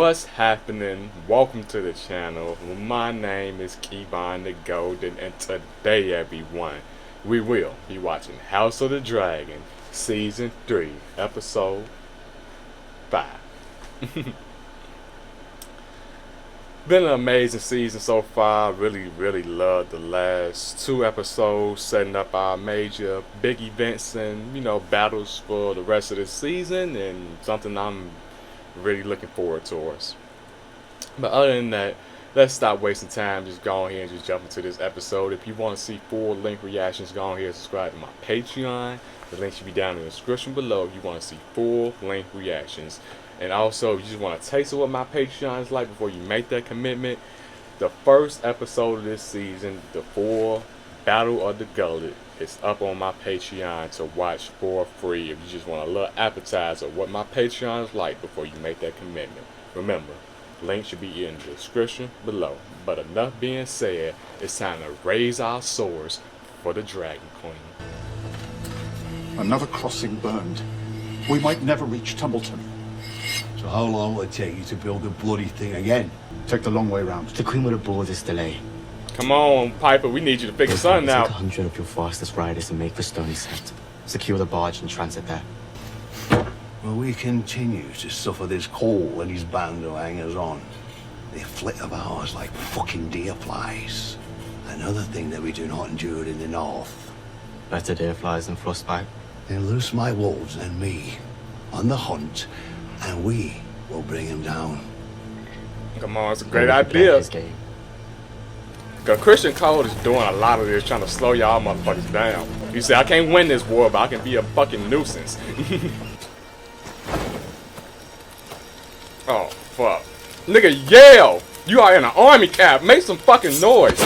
What's happening? Welcome to the channel. My name is Kevon the Golden, and today, everyone, we will be watching House of the Dragon Season 3, Episode 5. Been an amazing season so far. Really loved the last two episodes, setting up our major big events and, battles for the rest of the season, and something I'm really looking forward towards. But other than that, let's stop wasting time. Just go on here and just jump into this episode. If you want to see full length reactions, go on here and subscribe to my Patreon. The link should be down in the description below if you want to see full length reactions. And also, if you just want to taste of what my Patreon is like before you make that commitment, the first episode of this season, the full Battle of the Gullet, is up on my Patreon to watch for free if you just want a little appetizer of what my Patreon is like before you make that commitment. Remember, link should be in the description below. But enough being said, it's time to raise our swords for the Dragon Queen. Another crossing burned. We might never reach Tumbleton. So how long will it take you to build the bloody thing again? Take the long way round. The Queen would abhor this delay. Come on, Piper, we need you to figure something out. Take 100 of your fastest riders and make for Stony Set. Secure the barge and transit there. Will we continue to suffer this Cole and his band of hangers-on? They flit about us like fucking deer flies. Another thing that we do not endure in the north. Better deer flies than frostbite. Then loose my wolves and me on the hunt, and we will bring him down. Come on, it's a great idea. Cause Christian Cole is doing a lot of this, trying to slow y'all motherfuckers down. You say I can't win this war, but I can be a fucking nuisance. Oh fuck, nigga, yell! You are in an army cap. Make some fucking noise.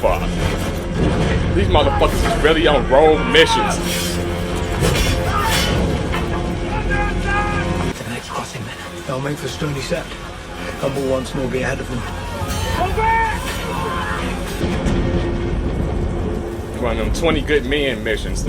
Fuck. These motherfuckers is really on road missions. The next crossing men. They'll make for Stony Set. Humble once more be ahead of them. One of them 20 good men missions.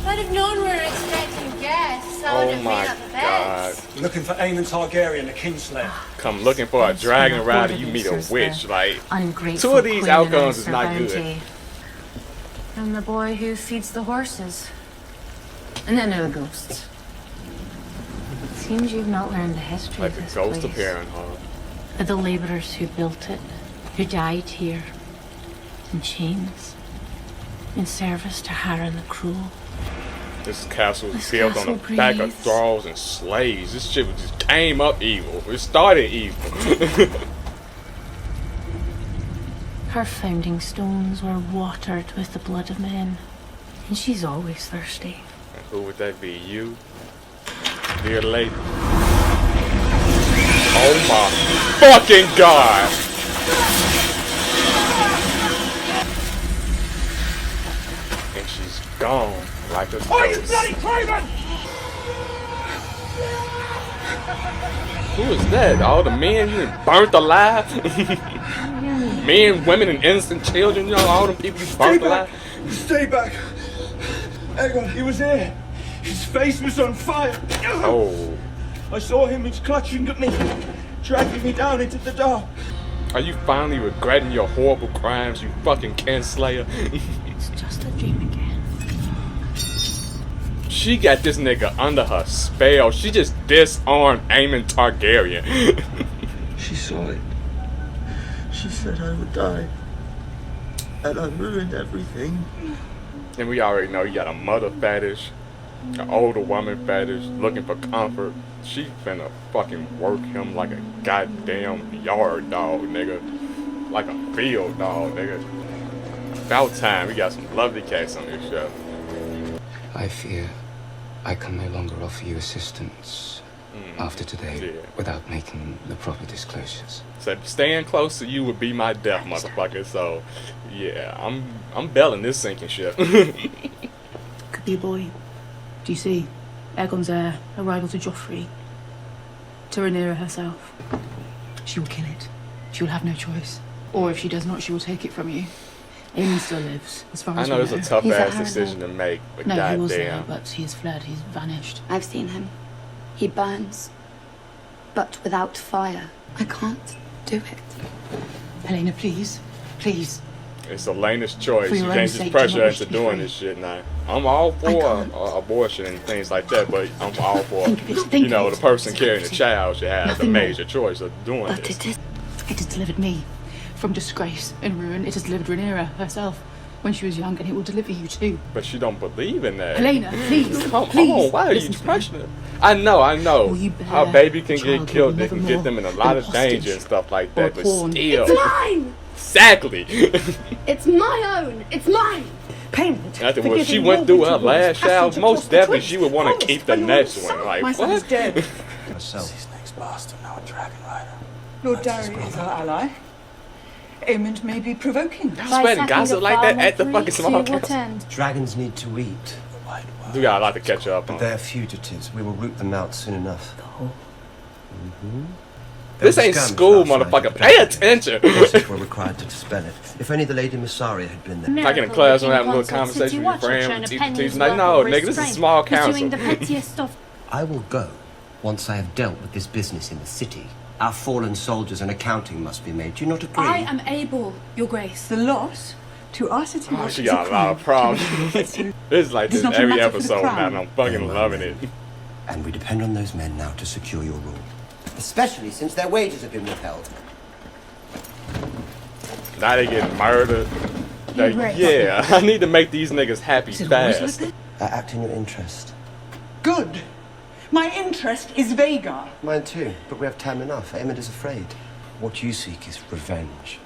I'd have known we were expecting guests. I would have made up the beds. Looking for Aemon Targaryen, the Kingslayer. Come looking for a dragon rider, you meet a witch. Like, two of these outcomes is not good. I'm the boy who feeds the horses. And then there are the ghosts. It seems you've not learned the history Like of the this ghost place. of Harrenhal. Of the laborers who built it, who died here, in chains, in service to Harren the Cruel. This castle is built on the back of thralls and slaves. This shit just came up evil. It started evil. Her founding stones were watered with the blood of men, and she's always thirsty. And who would that be? You? Dear lady. Oh my fucking god! And she's gone like a ghost. Oh, you bloody craven! Who is that? All the men you burnt alive? Men, women, and innocent children, all them people you burnt alive? Stay back! Aegon, he was there. His face was on fire. Oh. I saw him, he's clutching at me, dragging me down into the dark. Are you finally regretting your horrible crimes, you fucking Kinslayer? It's just a dream again. She got this nigga under her spell. She just disarmed Aemon Targaryen. She saw it. She said I would die. And I ruined everything. And we already know you got a mother fetish, an older woman fetish, looking for comfort. She finna fucking work him like a goddamn yard dog, nigga. Like a field dog, nigga. About time we got some lovely cats on this show. I fear I can no longer offer you assistance after today without making the proper disclosures. So staying close to you would be my death, motherfucker. So yeah, I'm belling this sinking ship. Could be a boy. Do you see? Aegon's heir, a rival to Joffrey. To Rhaenyra herself. She will kill it. She will have no choice. Or if she does not, she will take it from you. Eamon still lives, as far I as know we it's a know. tough He's at ass decision to make, but No, he was there, goddamn. but he has fled. He's vanished. I've seen him. He burns, but without fire. I can't do it. Helena, please. Please. It's Elena's choice. For You your can't own just sake, pressure do not her wish into to be doing free. this shit now. I'm all I for can't. abortion and things like that, but I'm all for, Think of it, think you know, of the it. person carrying the child should have the Nothing more. major choice of doing But this. it is. It has delivered me from disgrace and ruin. It has delivered Rhaenyra herself when she was young, and it will deliver you too. But she don't believe in that. Helena, please. Come please. on, why are you listen to me. pressuring her? I know. Will you bear Our baby can a child get killed. who They will can never get more them in a be lot a of hostage danger and stuff like or a that, but pawn. still. It's mine! Exactly. It's my own! It's mine! Payment. After for what she giving went through Morgan her to Wolves, last passing child, to most cross the definitely twins. she would want to Promised keep the when your next son- one. Like, my son is what? dead. Herself. This next bastard, now a dragon rider. Lord Darry is our ally. Aemond may be provoking. Y'all spreading gossip like that at the fucking small council. end? Dragons need to eat. We got a lot to catch up But on. they're fugitives. We will root them out soon enough. This ain't school, motherfucker. Pay attention. Horses were required to dispel it. If only the Lady Massaria had been there. Like in a class when having a little conversation with your friend, with teacher, teacher, like, no, nigga, this is a small council. I will go once I have dealt with this business in the city. Our fallen soldiers and accounting must be made. Do you not agree? I am able, Your Grace. The loss to our city Oh, is she got a lot of problems. This is like this It's not a every matter for the episode now, crown. and I'm fucking loving it. And we depend on those men now to secure your rule. Especially since their wages have been withheld. Now they get murdered. Like, Right. yeah, I need to make these niggas happy Is it always like fast. this? I act in your interest. good. My interest is Vhagar. Mine too, but we have time enough. Aemond is afraid. What you seek is revenge.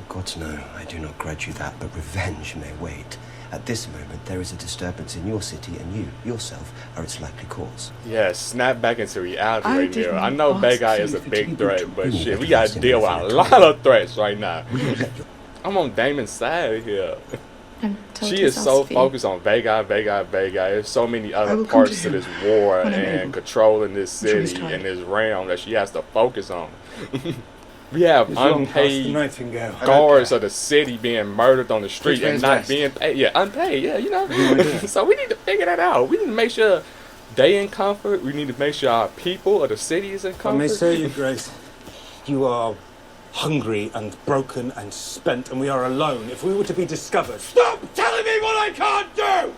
Gods know, I do not grudge you that, but revenge may wait. At this moment, there is a disturbance in your city, and you, yourself, are its likely cause. Yeah, snap back into reality I right there. didn't I know ask Bad Guy you is a to big do threat, it. but You shit, will we get gotta this deal with in a the lot of threats right now. Will you let your... I'm on Damon's side here. I'm told She he's is so asked for you. focused on Vhagar. There's so many I other will come parts to to him this war when I'm and able. controlling this I'm sure he's city tired. and this realm that she has to focus on. We have unpaid Nightingale. guards of the city being murdered on the street Which and way's not west? being paid. Yeah, unpaid. Yeah, you know. idea. So we need to figure that out. We need to make sure they in comfort. We need to make sure our people of the city is in I may comfort. say, Your Grace, you are hungry and broken and spent, and we are alone. If we were to be discovered... Stop telling me what I can't do!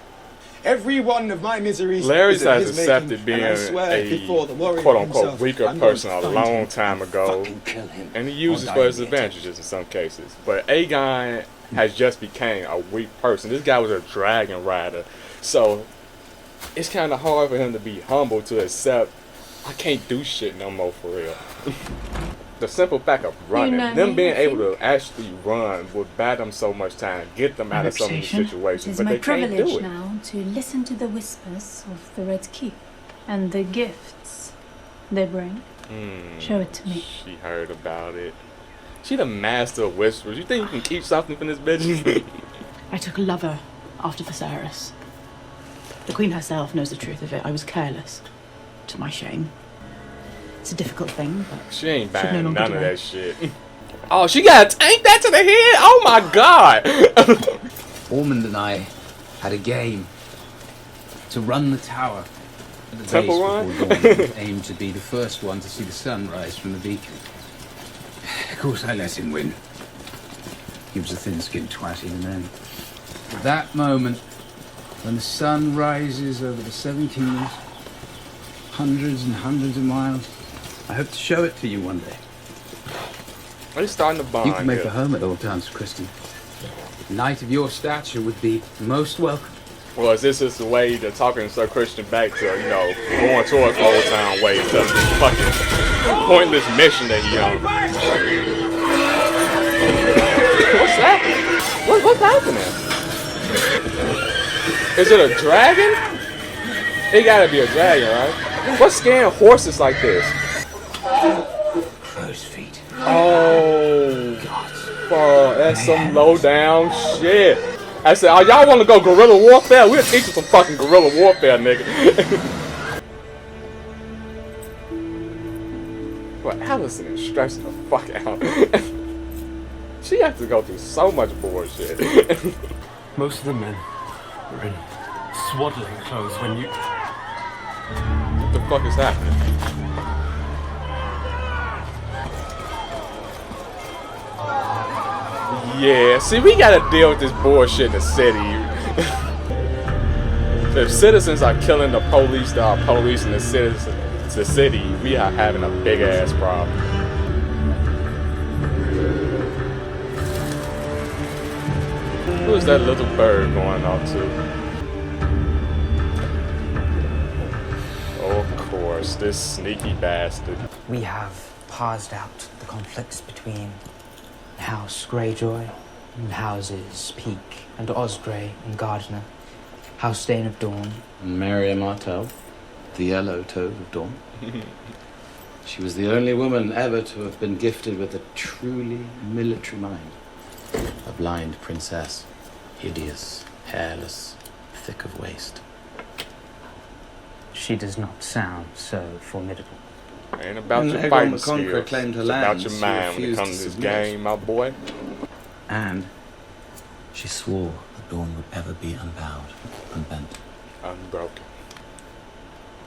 Every one of my miseries Larry's is of has his accepted making, being and I swear before the a warrior quote-unquote himself, weaker I'm going person to a find long him time and ago, fucking kill him. and he uses Or for die his in the advantages in some cases. But Aegon has just became a weak person. This guy was a dragon rider, so it's kind of hard for him to be humble to accept I can't do shit no more for real. The simple fact of running, know them me, being I able to actually run would buy them so much time, get them out of so many reputation. situations, It is but my they can't do privilege it. now to listen to the whispers of the Red Keep and the gifts they bring. Show it to me. She heard about it. She the master of whispers. You think you can keep something from this bitch? I took a lover after Viserys. The Queen herself knows the truth of it. I was careless, to my shame. It's a difficult thing, but She ain't Should no buying longer none of do that it. shit. Oh, she got to tank that to the head? Oh my god! Ormond and I had a game to run the tower at the Temple base Run? before dawn. Aimed to be the first one to see the sun rise from the beacon. Of course, I let him win. He was a thin-skinned twat even then. At that moment, when the sun rises over the Seven Kingdoms, hundreds and hundreds of miles, I hope to show it to you one day. We're starting to bond You can make here. a home at Old Town's Kristen. A knight of your stature would be most welcome. Well, is this the way to talking Sir Christian back to, you know, going towards Old Town ways? That's this fucking pointless mission that he on. What's happening? What's happening? Is it a dragon? It gotta be a dragon, right? What's scaring horses like this? Crow's feet. Oh, fuck, that's some low down shit. I said, oh, y'all want to go guerrilla warfare? We'll teach you some fucking guerrilla warfare, nigga. But Allison is stressing the fuck out. She has to go through so much bullshit. Most of the men were in swaddling clothes when you... What the fuck is happening? Yeah, see, we gotta deal with this bullshit in the city. If citizens are killing the police that are policing the city, we are having a big ass problem. Who is that little bird going off to? Oh, of course, this sneaky bastard. We have parsed out the conflicts between House Greyjoy and Houses Peak and Osgrey and Gardner, House Dane of Dawn and Mary Martell, the yellow toad of dawn. She was the only woman ever to have been gifted with a truly military mind. A blind princess, hideous, hairless, thick of waist. She does not sound so formidable. Ain't about When your Aegon fighting the Conqueror skills. claimed her It's about lands, your she mind when it refused comes to to this submit. game, my boy. And she swore that Dawn would ever be unbowed, unbent. Unbroken.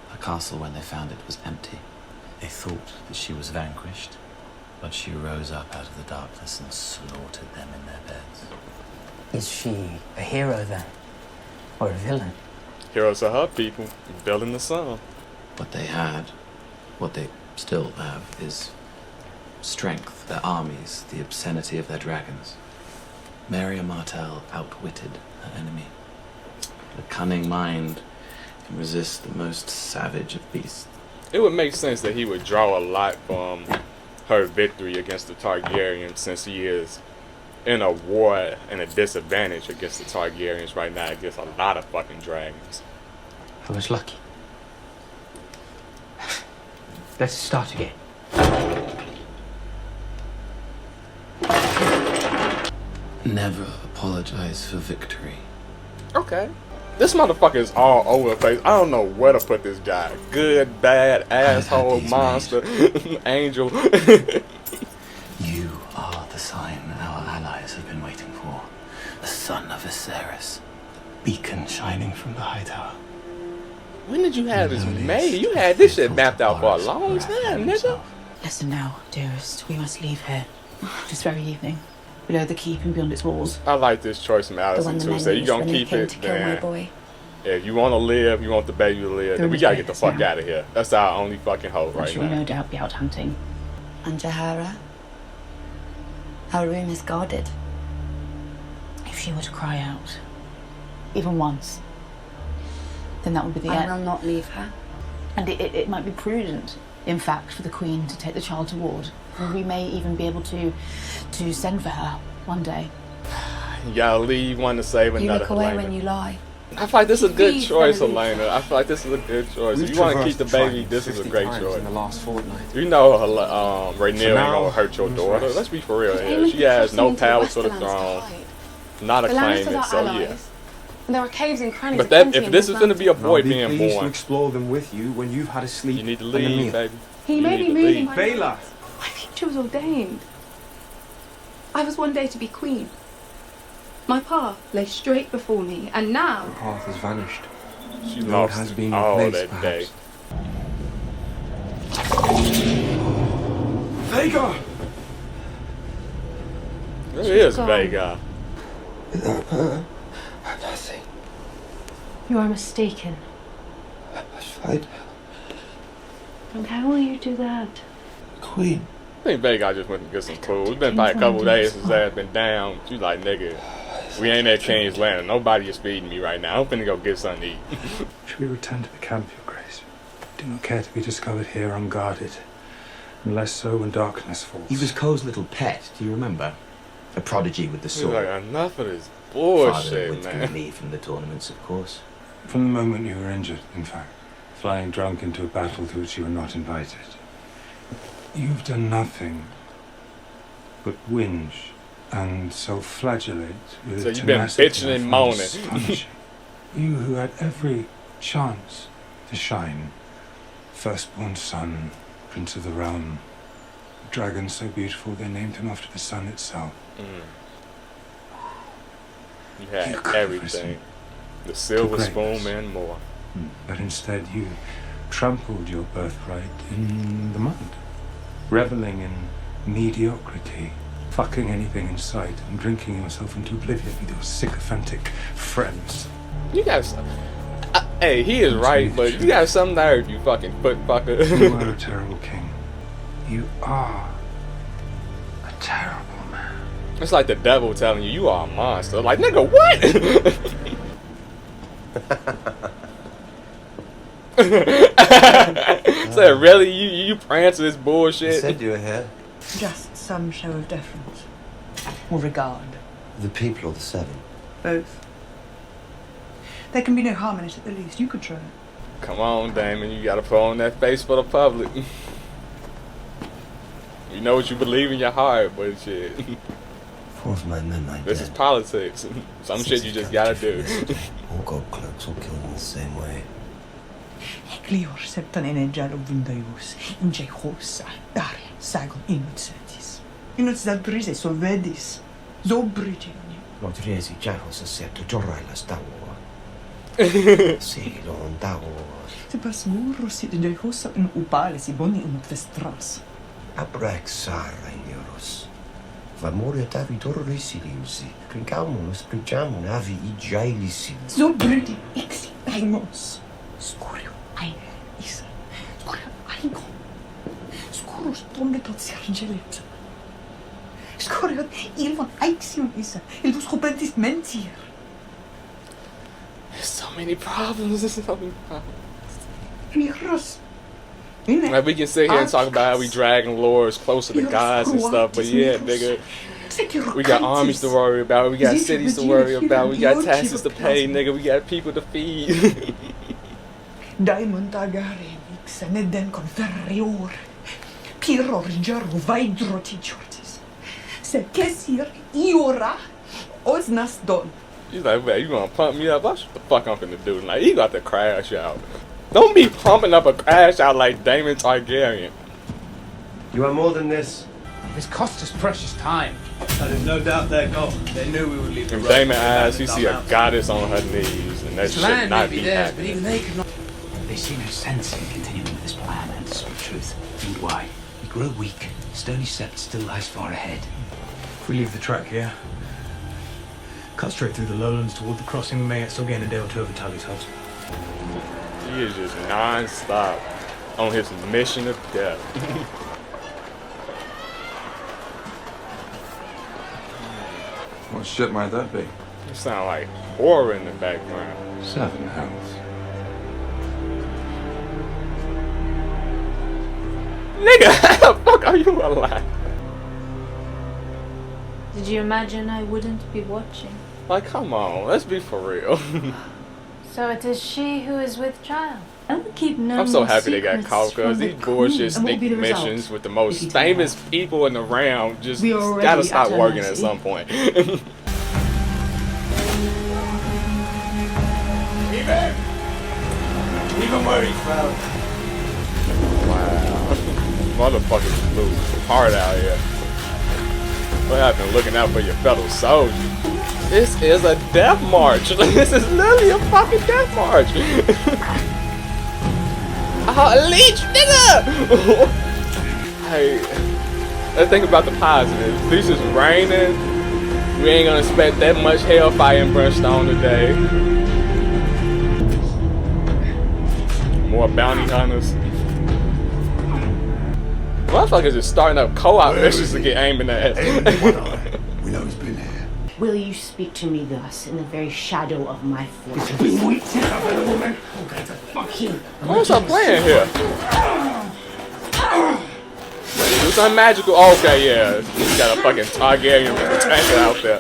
Her castle, when they found it, was empty. They thought that she was vanquished, but she rose up out of the darkness and slaughtered them in their beds. Is she a hero then? Or a villain? Heroes are her people, building the sun. What they had, what they still have, is strength, their armies, the obscenity of their dragons. Mary Martell outwitted her enemy. A cunning mind can resist the most savage of beasts. It would make sense that he would draw a lot from her victory against the Targaryens, since he is in a war and a disadvantage against the Targaryens right now against a lot of fucking dragons. I was lucky. Let's start again. Never apologize for victory. Okay. This motherfucker is all over the place. I don't know where to put this guy. Good, bad, asshole, monster, angel. You are the sign our allies have been waiting for. The son of Viserys. The beacon shining from the high tower. When did you have this made? You had this shit mapped out for a long time, nigga. Listen now, dearest. We must leave here. This very evening. Below the keep and beyond its walls. I like this choice from Allison too. So you gonna keep it, then if you want to live, you want the baby to live, then we gotta get the fuck out of here. That's our only fucking hope right She will now. no doubt be out hunting. And Jahara? Her room is guarded. If she were to cry out, even once, then that would be the I end. will not leave her. And it might be prudent, in fact, for the Queen to take the child to ward. And we may even be able to send for her one day. You gotta leave one to save You another. look away Helena. when you lie. I feel like this is a good Please, choice, Helena. Helena. I feel like this is a good choice. We've If you want to keep traversed the the baby, tribe this is a 50 great times choice. in the last fortnight. You know, Rhaenyra ain't now, gonna hurt your who's daughter. rest? Let's be for real here. Aemon She has crossing no into the power for the Westerlands to throne. hide. Not a The Lannisters claimant, are so allies. yeah. And there are caves and crannies But aplenty if in this those is gonna be a mountains. boy I'll be being pleased to born, explore them with you when you've had a sleep. you need to and a leave, meal. baby. He You may need be to moving leave. my Baela! My future was ordained. I was one day to be queen. My path lay straight before me, and now... The path has vanished. She Road lost has been all replaced, that day. Vhagar! There is gone. Vhagar. Without her, I'm nothing. You are mistaken. I must find her. And how will you do that? Queen. I think Vhagar just went to get some food. It's been like a couple days since Dad's been down. She's like, nigga, we ain't at King's Landing. Nobody is feeding me right now. I'm finna go get something to eat. Should we return to the camp, Your Grace? Do not care to be discovered here unguarded. And less so when darkness falls. He was Cole's little pet, do you remember? A prodigy with the She's sword. like, enough of this Father bullshit, withdrew man. me from the tournaments, of course. From the moment you were injured, in fact. Flying drunk into a battle to which you were not invited. You've done nothing but whinge and self-flagellate with So a you've been tenacity bitching I and find moaning. astonishing. You who had every chance to shine. Firstborn son, Prince of the Realm, dragons so beautiful they named him after the sun itself. You had everything. The silver spoon and more. But instead you trampled your birthright in the mud, reveling in mediocrity, fucking anything in sight and drinking yourself into oblivion with your sycophantic friends. You got some. Hey, he is right, but you got some nerve, you fucking foot fucker. You are a terrible king. You are a terrible man. It's like the devil telling you you are a monster. Like, nigga, what? So really, you prance this bullshit? I said you were here. Just some show of deference. Or regard. The people or the seven? Both. There can be no harm in it at the least. You could try it. Come on, Damon, you gotta put on that face for the public. You know what you believe in your heart, but shit. 4 of my men lie This dead. is politics. Some shit you just gotta do. All god cloaks all killed in the same way. Glior septan eneggialo vundaius, ingehosa, daria, sagon inutsetis. Inutsadrise solvedis, zobritini. Rodriesi jahos assetto jorrailas tauo. Silo on tauo. Se pas murro sit ingehosa in upale si boni unut vestras. Abrax sara in euros. Vamoria tavi torrisiliusi. Crincamunus prigiamun avi igiailisi. Zobriti ixi daimos. Scurio ein isa. Scurio eingo. Scurus pomnetot sergelet. Scurio ilvon aixion isa. Ilvus rubentis mentir. There's so many problems. There's so many problems. Miros. Like, we can sit here and talk about how we dragging lords closer to gods and stuff, but yeah, nigga, we got armies to worry about, we got cities to worry about, we got taxes to pay, nigga, we got people to feed. Daimon tagare vix neden conferior. Piror jaru vaidro tichortis. Se kesir iora osnas don. He's like, man, you gonna pump me up? That's what the fuck I'm finna do tonight. He got to crash out. Don't be pumping up a crash out like Daemon Targaryen. You are more than this. This cost us precious time. There's no doubt their goal. They knew we would leave the If road. Daemon asks, you see a goddess on her knees, and that This shit land not may be be theirs, but happening. even they could not. They see no sense in continuing with this plan and to speak truth. And why? We grow weak. Stony Sept still lies far ahead. If we leave the track here, cut straight through the lowlands toward the crossing, we may yet still gain a day or two over Tully's hut. He is just non-stop on his mission of death. What ship might that be? You sound like horror in the background. 7 hells. Nigga, how the fuck are you alive? Did you imagine I wouldn't be watching? Like, come on, let's be for real. So it is she who is with child. I will keep no I'm so more happy they got secrets caught because from the these bullshit queen. And what will be sneak the result? missions with the If most you tell famous people in the round just We are already gotta stop at working at mercy. some point. Even where he's found. Wow. Motherfuckers blew hard out here. What happened looking out for your fellow soldiers? This is a death march. This is literally a fucking death march. Leech, nigga! Hey, let's think about the positives. At least it's raining. We ain't gonna expect that much hellfire and brimstone today. More bounty hunters. Motherfuckers is starting up co-op missions to get aiming at. We know he's been here. Will you speak to me thus, in the very shadow of my fortress? Fuck you. What's up playing here? Do something magical. Oh, okay, yeah. He's got a fucking Targaryen tank out there.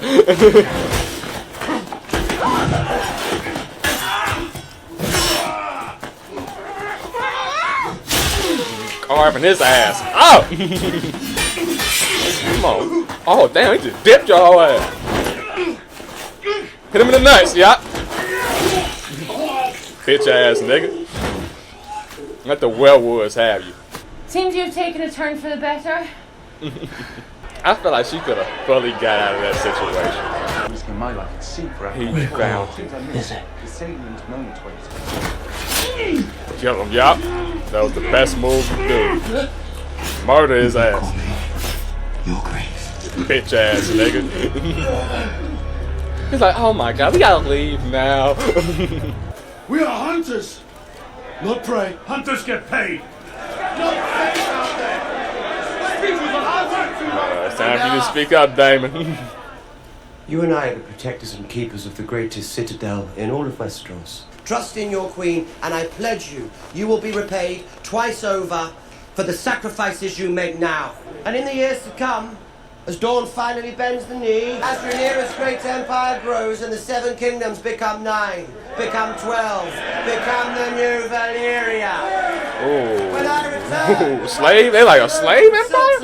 Carving his ass. Oh! Come on. Oh, damn, he just dipped your whole ass. Hit him in the nuts, yeah. Bitch ass nigga. Let the wellwoods have you. Seems you've taken a turn for the better. I feel like she could have fully got out of that situation. Risking my life at sea for He found it. Is it? The sailing's known its ways. Kill him, yup. That was the best move to do. Murder his ass. Your grave. Bitch ass nigga. He's like, oh my god, we gotta leave now. We are hunters, not prey. Hunters get paid. It's time for you to speak up, Damon. You and I are the protectors and keepers of the greatest citadel in all of Westeros. Trust in your queen, and I pledge you, you will be repaid twice over for the sacrifices you make now. And in the years to come, as Dawn finally bends the knee, as Rhaenyra's great empire grows and the 7 kingdoms become 9, become 12, become the new Valyria. When I return... Ooh, slave? They like a slave empire?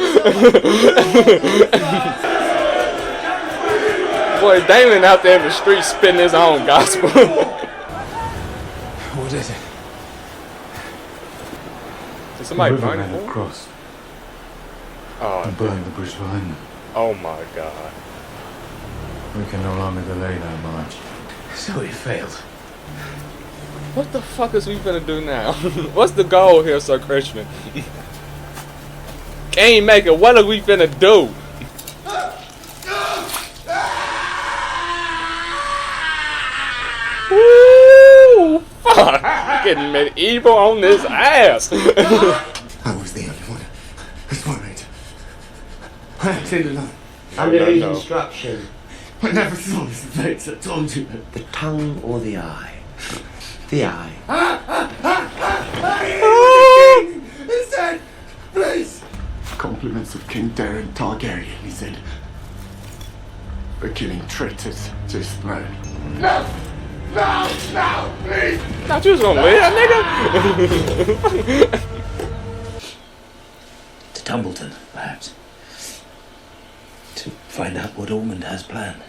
Boy, Damon out there in the street spitting his own gospel. What is it? Did somebody The burn rivermen it? have crossed Oh, and burned the bridge behind them. oh my god. We can no longer delay that march. So it failed. What the fuck is we gonna do now? What's the goal here, Sir Christian? Can't make it. What are we finna do? Woo! Fuck! Getting medieval on this ass. I was the only one. That's worried. I acted alone. Under whose instruction? I never saw his face. I told you. The tongue or the eye? The eye. He said, please. Compliments of King Daeron Targaryen, he said. For killing traitors to his throne. No! No! No! Please! Thought you was gonna live, nigga. To Tumbleton, perhaps. To find out what Ormond has planned.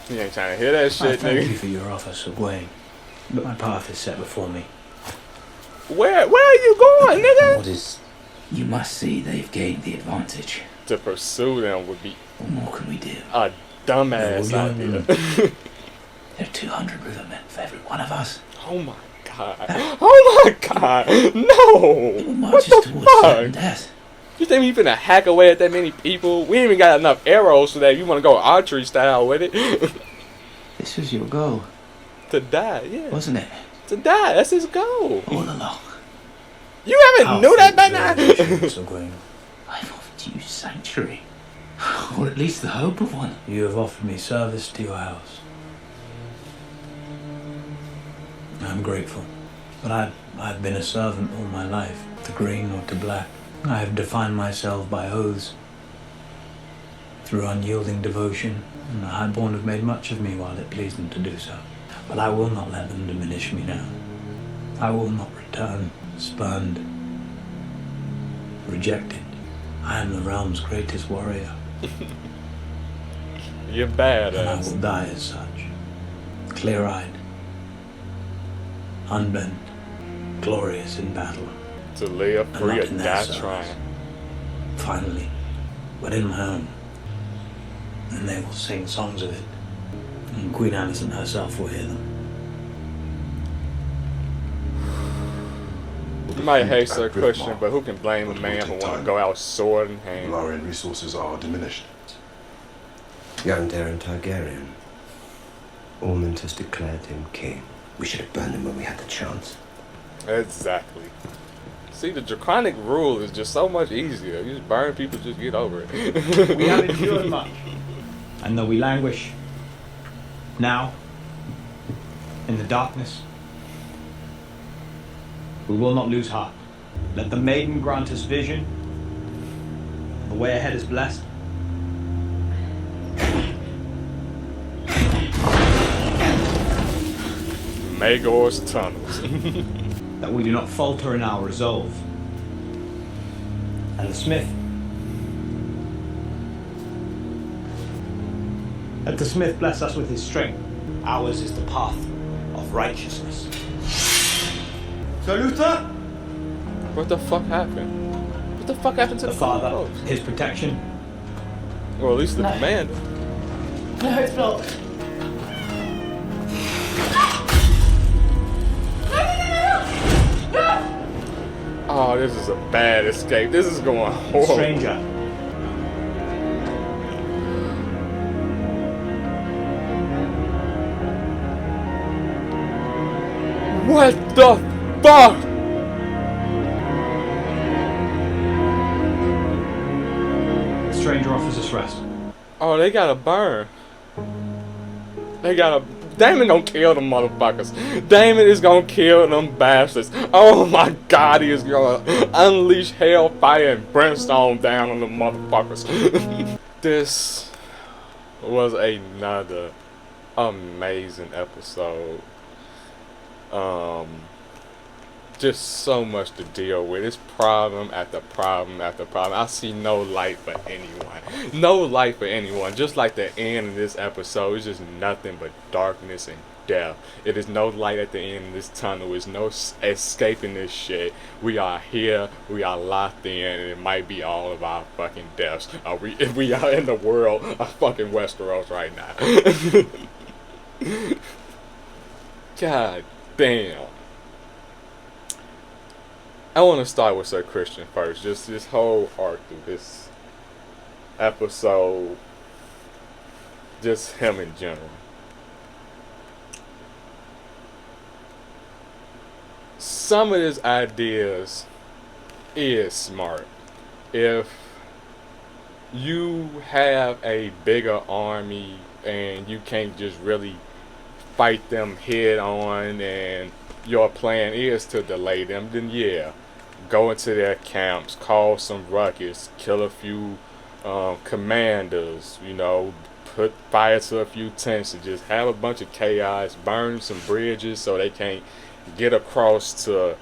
You ain't trying to hear that shit, Thank you nigga. for your offer, Sir Gawain. But my path is set before me. Where are you going, nigga? What is... You must see they've gained the advantage. To pursue them would be What more can we do? a dumbass No, idea. There are 200 rivermen for every one of us. Oh my god. Oh my god. No. What the fuck? Death. You think we finna hack away at that many people? We ain't even got enough arrows for that. You wanna go archery style with it? This was your goal, To die, yeah. wasn't it? To die. That's his goal. All along. You haven't knew that by now? Sir Gawain. I've offered you sanctuary. Or at least the hope of one. You have offered me service to your house. I'm grateful. But I've been a servant all my life, to green or to black. I have defined myself by oaths. Through unyielding devotion, and the Highborn have made much of me while it pleased them to do so. But I will not let them diminish me now. I will not return, spurned, rejected. I am the realm's greatest warrior. You're And I badass. will die as such. Clear-eyed, unbent, glorious in battle. To live And free not or in their die service. trying. Finally, but in my own. And they will sing songs of it. And Queen Alicent herself will hear them. You might hate Sir Christian, but who can blame a man for wanting to go out sword in hand? Valarian resources are diminished. Young Daeron Targaryen. Ormond has declared him king. We should have burned him when we had the chance. Exactly. See, the draconic rule is just so much easier. You just burn people, just get over it. We have endured much. And though we languish now in the darkness, we will not lose heart. Let the maiden grant us vision. The way ahead is blessed. Magor's tunnels. That we do not falter in our resolve. And the smith. Let the smith bless us with his strength. Ours is the path of righteousness. Sir Luther? What the fuck happened? What the fuck happened to the father? folks? His protection? Well, at least the No. commander. No, it's blocked. Oh, this is a bad escape. This is going horrible. Stranger. What the fuck? Stranger offers us rest. Oh, they gotta burn. They gotta. Damon gonna kill them motherfuckers. Damon is gonna kill them bastards. Oh my god, he is gonna unleash hellfire and brimstone down on the motherfuckers. This was another amazing episode. Just so much to deal with. It's problem after problem after problem. I see no light for anyone. No light for anyone. Just like the end of this episode, it's just nothing but darkness and death. It is no light at the end of this tunnel. There's no escaping this shit. We are here. We are locked in, and it might be all of our fucking deaths. We are in the world of fucking Westeros right now. God damn. I want to start with Sir Christian first. Just this whole arc through this episode. Just him in general. Some of his ideas is smart. If you have a bigger army and you can't just really fight them head on and your plan is to delay them, then yeah, go into their camps, cause some ruckus, kill a few commanders, you know, put fire to a few tents and just have a bunch of chaos, burn some bridges so they can't get across to,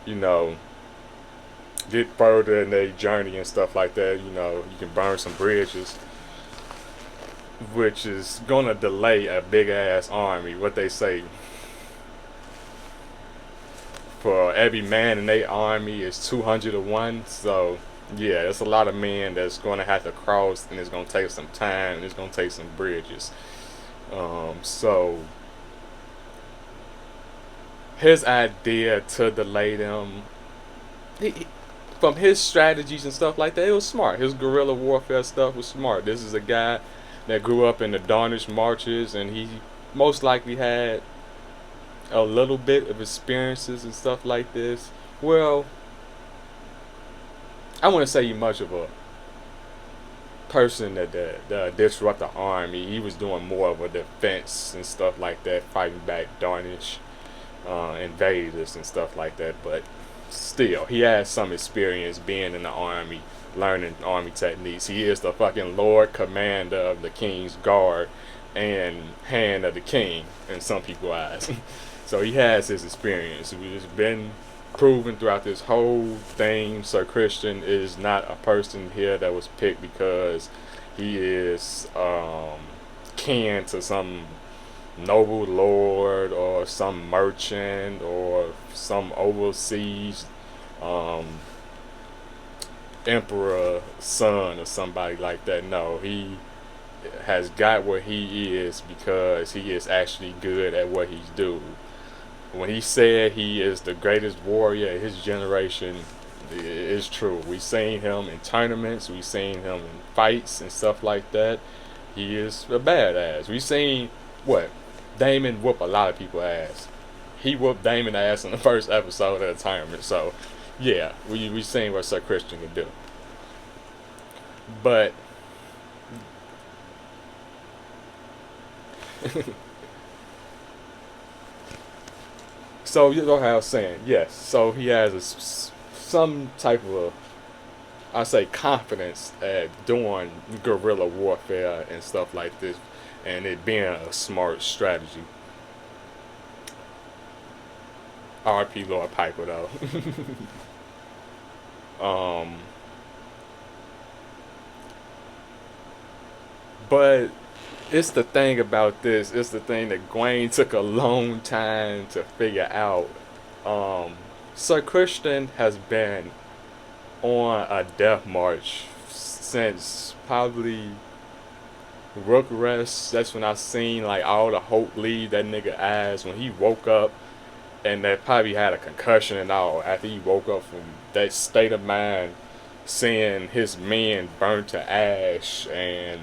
you know, get further in their journey and stuff like that. You know, you can burn some bridges, which is gonna delay a big ass army. What they say, for every man in their army is 200 to 1. So yeah, it's a lot of men that's gonna have to cross, and it's gonna take some time, and it's gonna take some bridges. So his idea to delay them, from his strategies and stuff like that, it was smart. His guerrilla warfare stuff was smart. This is a guy that grew up in the Darnish marches, and he most likely had a little bit of experiences and stuff like this. Well, I wouldn't say you much of a person that disrupt the army. He was doing more of a defense and stuff like that, fighting back Darnish invaders and stuff like that. But still, he has some experience being in the army, learning army techniques. He is the fucking Lord Commander of the King's Guard and Hand of the King in some people's eyes. So he has his experience. It's been proven throughout this whole thing. Sir Christian is not a person here that was picked because he is kin to some noble lord or some merchant or some overseas emperor son or somebody like that. No, he has got where he is because he is actually good at what he's doing. When he said he is the greatest warrior in his generation, it's true. We've seen him in tournaments, we've seen him in fights and stuff like that. He is a badass. We've seen Daemon whoop a lot of people's ass. He whooped Daemon's ass in the first episode of the tournament. So yeah, we've seen what Sir Christian can do. But so you know how I was saying, yes. So he has some type of, I say, confidence at doing guerrilla warfare and stuff like this, and it being a smart strategy. R.P. Lord Piper though. But it's the thing about this. It's the thing that Gwaine took a long time to figure out. Sir Christian has been on a death march since probably Rook Rest. That's when I seen like all the hope leave that nigga eyes when he woke up, and that probably had a concussion and all after he woke up from that state of mind, seeing his men burnt to ash and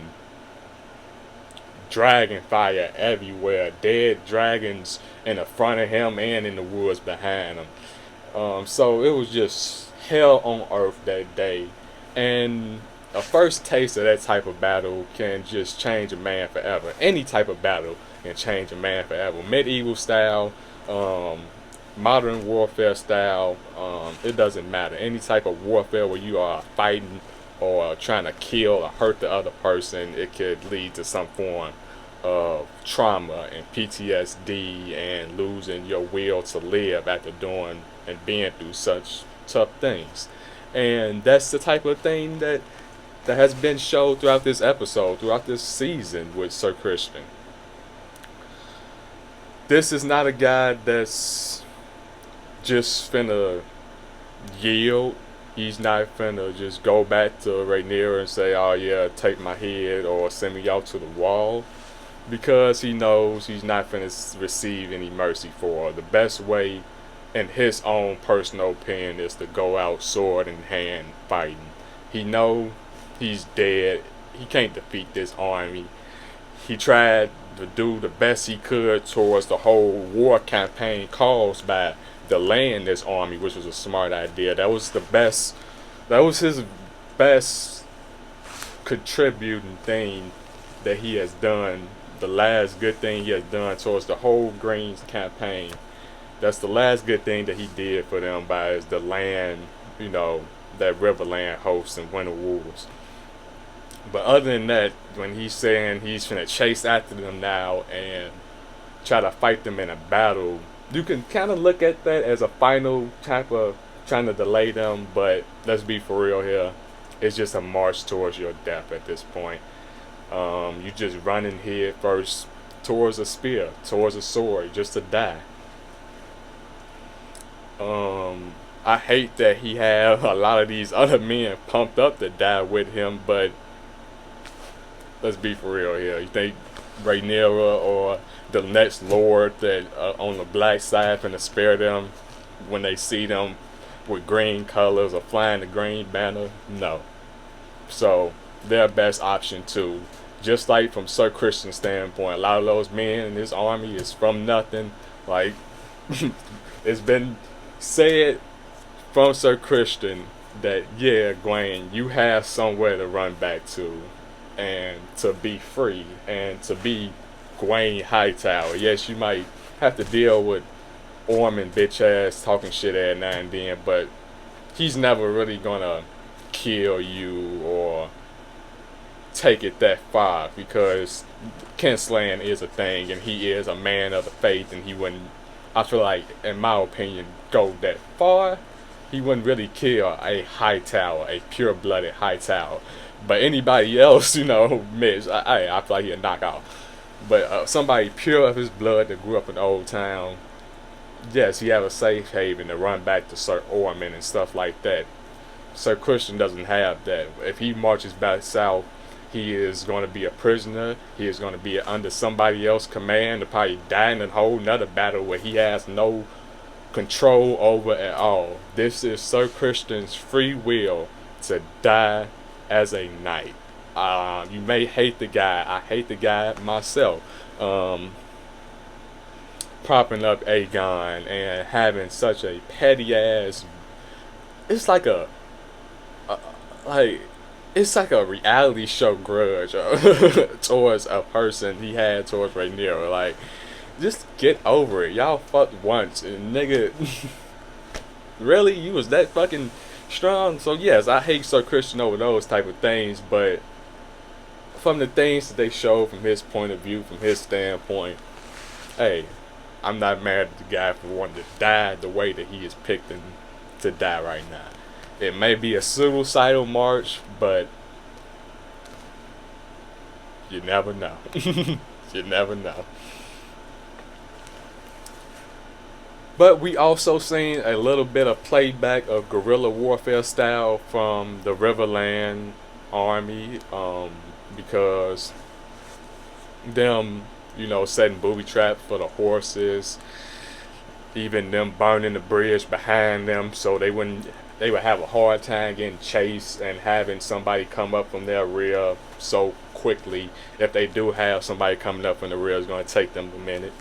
dragon fire everywhere, dead dragons in the front of him and in the woods behind him. So it was just hell on earth that day, and a first taste of that type of battle can just change a man forever. Any type of battle can change a man forever. Medieval style, modern warfare style, it doesn't matter. Any type of warfare where you are fighting or trying to kill or hurt the other person, it could lead to some form of trauma and PTSD and losing your will to live after doing and being through such tough things. And that's the type of thing that has been showed throughout this episode, throughout this season with Sir Christian. This is not a guy that's just finna yield. He's not finna just go back to Rhaenyra and say, oh yeah, take my head or send me out to the wall, because he knows he's not finna receive any mercy for her. The best way, in his own personal opinion, is to go out sword in hand fighting. He know he's dead. He can't defeat this army. He tried to do the best he could towards the whole war campaign caused by delaying this army, which was a smart idea. That was the best. That was his best contributing thing that he has done. The last good thing he has done towards the whole Greens campaign. That's the last good thing that he did for them by is the land, you know, that Riverland hosts and Winter Wolves. But other than that, when he's saying he's gonna chase after them now and try to fight them in a battle, you can kind of look at that as a final type of trying to delay them. But let's be for real here, it's just a march towards your death at this point. You just running head first towards a spear, towards a sword, just to die. I hate that he have a lot of these other men pumped up to die with him, but let's be for real here. You think Rhaenyra or the next lord that on the black side finna spare them when they see them with green colors or flying the green banner? No. So their best option too. Just like from Sir Christian's standpoint, a lot of those men in his army is from nothing. Like it's been said from Sir Christian that, yeah, Gwen, you have somewhere to run back to and to be free and to be Gwen Hightower. Yes, you might have to deal with Ormond bitch ass talking shit every now and then, but he's never really gonna kill you or take it that far, because kinslaying is a thing and he is a man of the faith, and he wouldn't, I feel like, in my opinion, go that far. He wouldn't really kill a Hightower, a pure-blooded Hightower. But anybody else, you know, Mitch, I feel like he'd knock out. But somebody pure of his blood that grew up in Old Town, yes, he have a safe haven to run back to Sir Ormond and stuff like that. Sir Christian doesn't have that. If he marches back south, he is going to be a prisoner. He is going to be under somebody else's command to probably die in a whole nother battle where he has no control over at all. This is Sir Christian's free will to die as a knight. You may hate the guy. I hate the guy myself. Propping up Aegon and having such a petty ass. It's like it's like a reality show grudge towards a person he had towards Rhaenyra. Like, just get over it. Y'all fucked once, and nigga, really, you was that fucking strong? So yes, I hate Sir Christian over those type of things, but from the things that they show from his point of view, from his standpoint, hey, I'm not mad at the guy for wanting to die the way that he is picked to die right now. It may be a suicidal march, but you never know. You never know. But we also seen a little bit of playback of guerrilla warfare style from the Riverland army, because them, setting booby traps for the horses, even them burning the bridge behind them so they would have a hard time getting chased and having somebody come up from their rear so quickly. If they do have somebody coming up from the rear, it's going to take them a minute.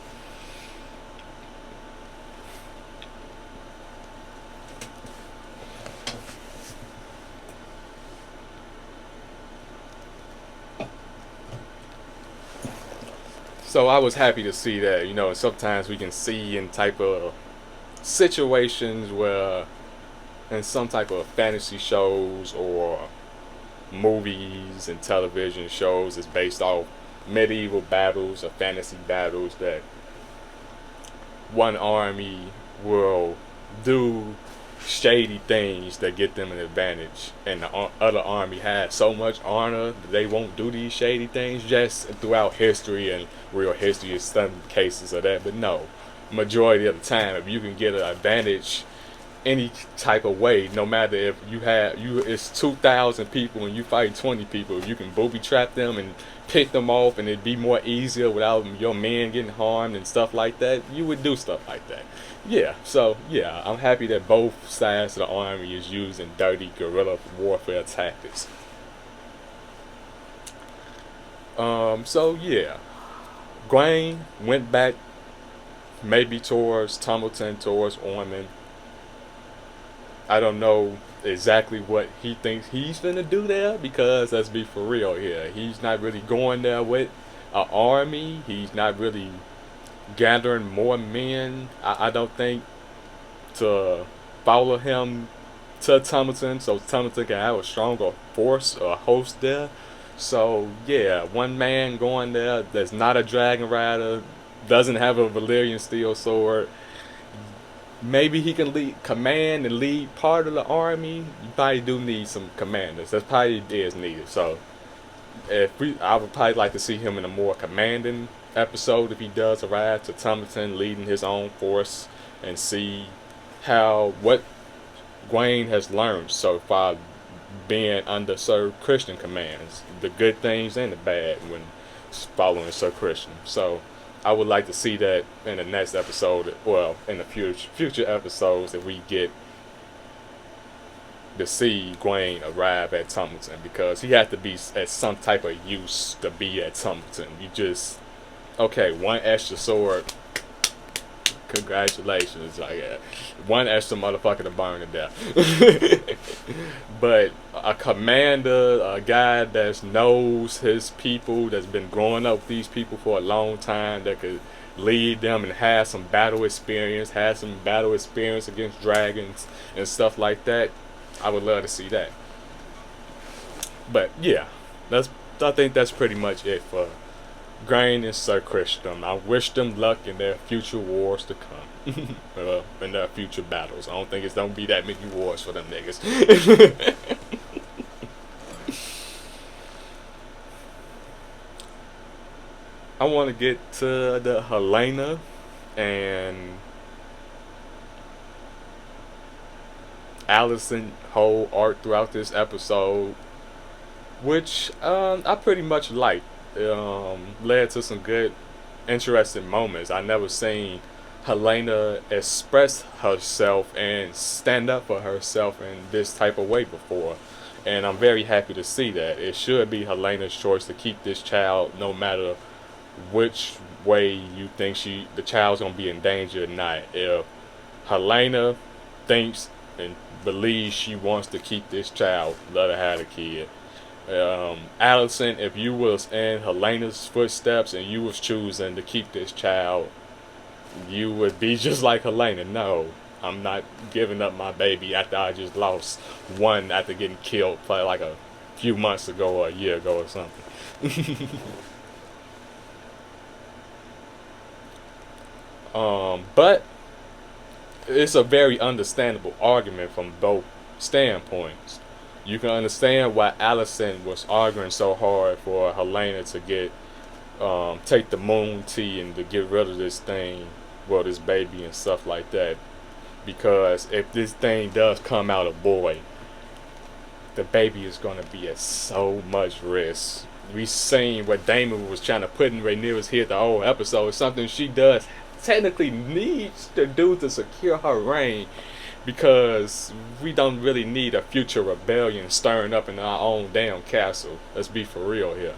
So I was happy to see that, and sometimes we can see in type of situations where in some type of fantasy shows or movies and television shows is based off medieval battles or fantasy battles, that one army will do shady things that get them an advantage, and the other army has so much honor that they won't do these shady things. Just throughout history and real history is some cases of that, but no, majority of the time, if you can get an advantage any type of way, no matter if it's 2,000 people and you fight 20 people, if you can booby trap them and pick them off and it'd be more easier without your men getting harmed and stuff like that, you would do stuff like that. Yeah, so yeah, I'm happy that both sides of the army is using dirty guerrilla warfare tactics. So yeah, Gawain went back maybe towards Tumbleton, towards Ormond. I don't know exactly what he thinks he's gonna do there, because let's be for real here, he's not really going there with an army. He's not really gathering more men, I don't think, to follow him to Tumbleton, so Tumbleton can have a stronger force or host there. So yeah, one man going there that's not a dragon rider, doesn't have a Valyrian steel sword. Maybe he can command and lead part of the army. You probably do need some commanders. That's probably is needed. So I would probably like to see him in a more commanding episode if he does arrive to Tumbleton, leading his own force, and see what Gawain has learned so far being under Sir Christian commands, the good things and the bad when following Sir Christian. So I would like to see that in the next episode, well, in the future episodes, that we get to see Gawain arrive at Tumbleton, because he has to be at some type of use to be at Tumbleton. You just, okay, one extra sword, congratulations, one extra motherfucker to burn to death. But a commander, a guy that knows his people, that's been growing up with these people for a long time, that could lead them and have some battle experience, against dragons and stuff like that, I would love to see that. But yeah, I think that's pretty much it for Gawain and Sir Christian. I wish them luck in their future wars to come. In their future battles. I don't think it's gonna be that many wars for them niggas. I want to get to the Helena and Allison whole arc throughout this episode, which I pretty much liked. Led to some good, interesting moments. I never seen Helena express herself and stand up for herself in this type of way before, and I'm very happy to see that. It should be Helena's choice to keep this child, no matter which way you think the child's gonna be in danger or not. If Helena thinks and believes she wants to keep this child, let her have the kid. Allison, if you was in Helena's footsteps and you was choosing to keep this child, you would be just like Helena. No, I'm not giving up my baby after I just lost one after getting killed probably like a few months ago or a year ago or something. But it's a very understandable argument from both standpoints. You can understand why Allison was arguing so hard for Helena to take the moon tea and to get rid of this thing well, this baby and stuff like that. Because if this thing does come out a boy, the baby is going to be at so much risk. We seen what Damon was trying to put in Rhaenyra's head the whole episode. Something she does technically needs to do to secure her reign, because we don't really need a future rebellion stirring up in our own damn castle. Let's be for real here.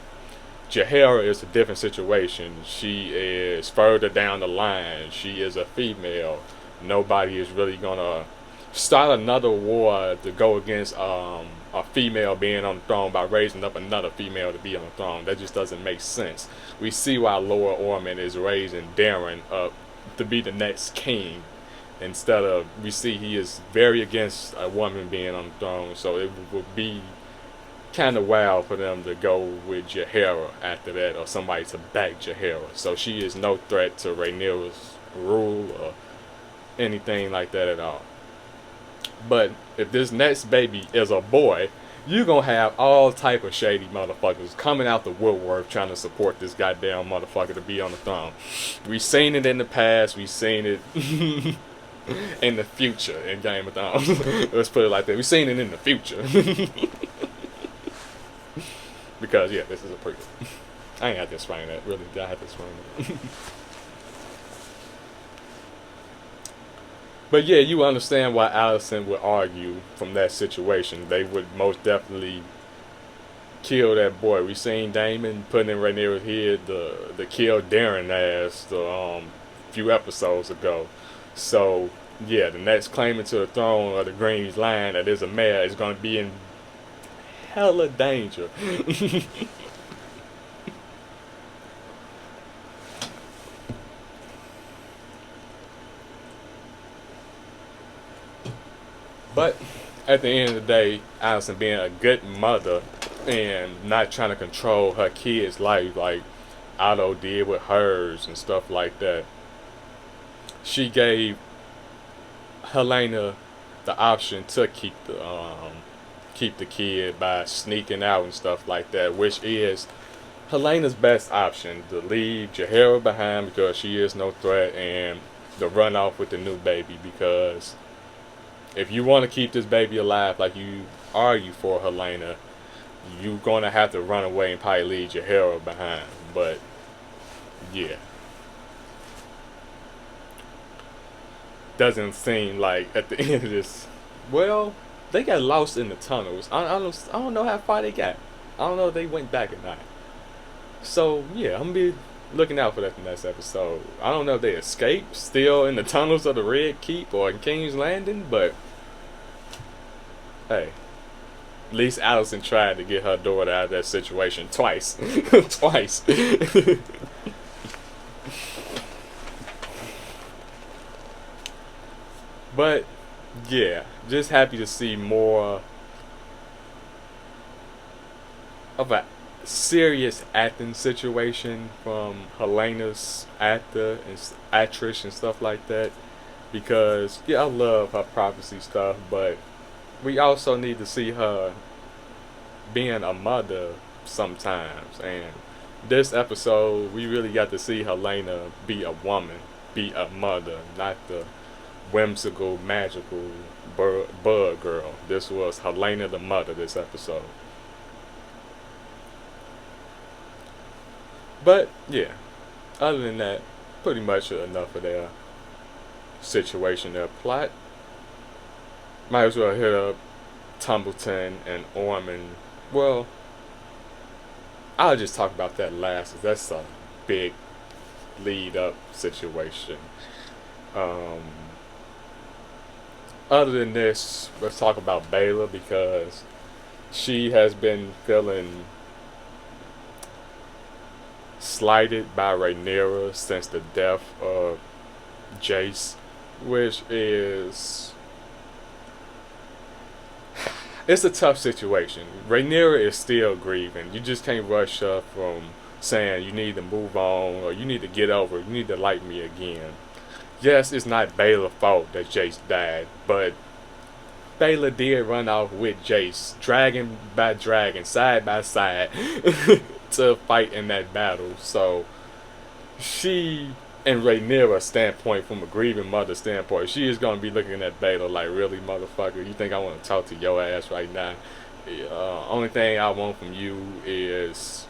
Jaehaera is a different situation. She is further down the line. She is a female. Nobody is really gonna start another war to go against a female being on the throne by raising up another female to be on the throne. That just doesn't make sense. We see why Lord Ormond is raising Darren up to be the next king, instead of, we see he is very against a woman being on the throne. So it would be kind of wild for them to go with Jaehaera after that, or somebody to back Jaehaera. So she is no threat to Rhaenyra's rule or anything like that at all. But if this next baby is a boy, you're gonna have all type of shady motherfuckers coming out the woodwork trying to support this goddamn motherfucker to be on the throne. We've seen it in the past, we've seen it in the future in Game of Thrones. Let's put it like that. We've seen it in the future. Because, yeah, this is a prequel. I ain't have to explain that, really. I have to explain that. But yeah, you understand why Alicent would argue from that situation. They would most definitely kill that boy. We seen Daemon putting in Rhaenyra's head the kill Darren ass a few episodes ago. So yeah, the next claimant to the throne of the Green's line that is a male is going to be in hella danger. But at the end of the day, Alicent being a good mother and not trying to control her kid's life like Otto did with hers and stuff like that, she gave Helena the option to keep the kid by sneaking out and stuff like that, which is Helena's best option, to leave Jaehaera behind because she is no threat, and to run off with the new baby. Because if you want to keep this baby alive like you argue for Helena, you're going to have to run away and probably leave Jaehaera behind. But yeah, doesn't seem like at the end of this, well, they got lost in the tunnels. I don't know how far they got. I don't know if they went back or not. So yeah, I'm gonna be looking out for that in the next episode. I don't know if they escaped, still in the tunnels of the Red Keep or in King's Landing, but hey, at least Alicent tried to get her daughter out of that situation twice. Twice. But yeah, just happy to see more of a serious acting situation from Helena's actress and stuff like that. Because yeah, I love her prophecy stuff, but we also need to see her being a mother sometimes. And this episode, we really got to see Helena be a woman, be a mother, not the whimsical, magical bug girl. This was Helena the mother this episode. But yeah, other than that, pretty much enough of their situation, their plot. Might as well hit up Tumbleton and Ormond. Well, I'll just talk about that last. That's a big lead up situation. Other than this, let's talk about Baela, because she has been feeling slighted by Rhaenyra since the death of Jace, which is, it's a tough situation. Rhaenyra is still grieving. You just can't rush her from saying you need to move on or you need to get over it. You need to like me again. Yes, it's not Baela's fault that Jace died, but Baela did run off with Jace, dragon by dragon, side by side, to fight in that battle. So she in Rhaenyra's standpoint, from a grieving mother standpoint, she is gonna be looking at Baylor like, really, motherfucker, you think I want to talk to your ass right now? Only thing I want from you is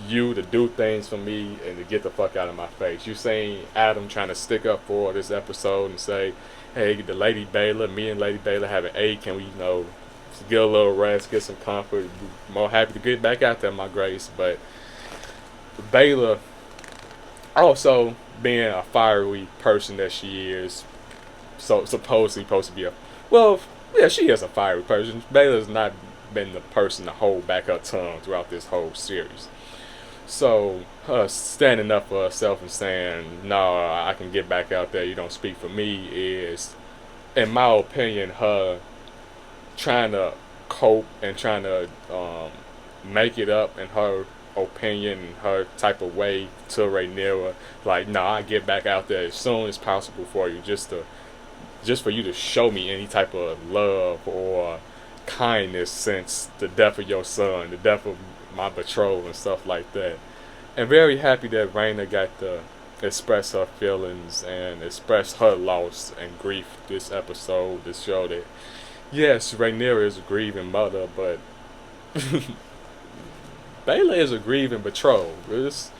you to do things for me and to get the fuck out of my face. You seen Adam trying to stick up for this episode and say, hey, the Lady Baylor, me and Lady Baylor have an A, can we, get a little rest, get some comfort, more happy to get back out there, my grace. But Baylor, also being a fiery person that she is, so supposedly supposed to be she is a fiery person. Baylor's not been the person to hold back her tongue throughout this whole series. So her standing up for herself and saying, no, I can get back out there, you don't speak for me, is, in my opinion, her trying to cope and trying to make it up in her opinion and her type of way to Rhaenyra. Like, no, I get back out there as soon as possible for you, just for you to show me any type of love or kindness since the death of your son, the death of my betrothed and stuff like that. And very happy that Rhaena got to express her feelings and express her loss and grief this episode to show that, yes, Rhaenyra is a grieving mother, but Baylor is a grieving betrothed. There's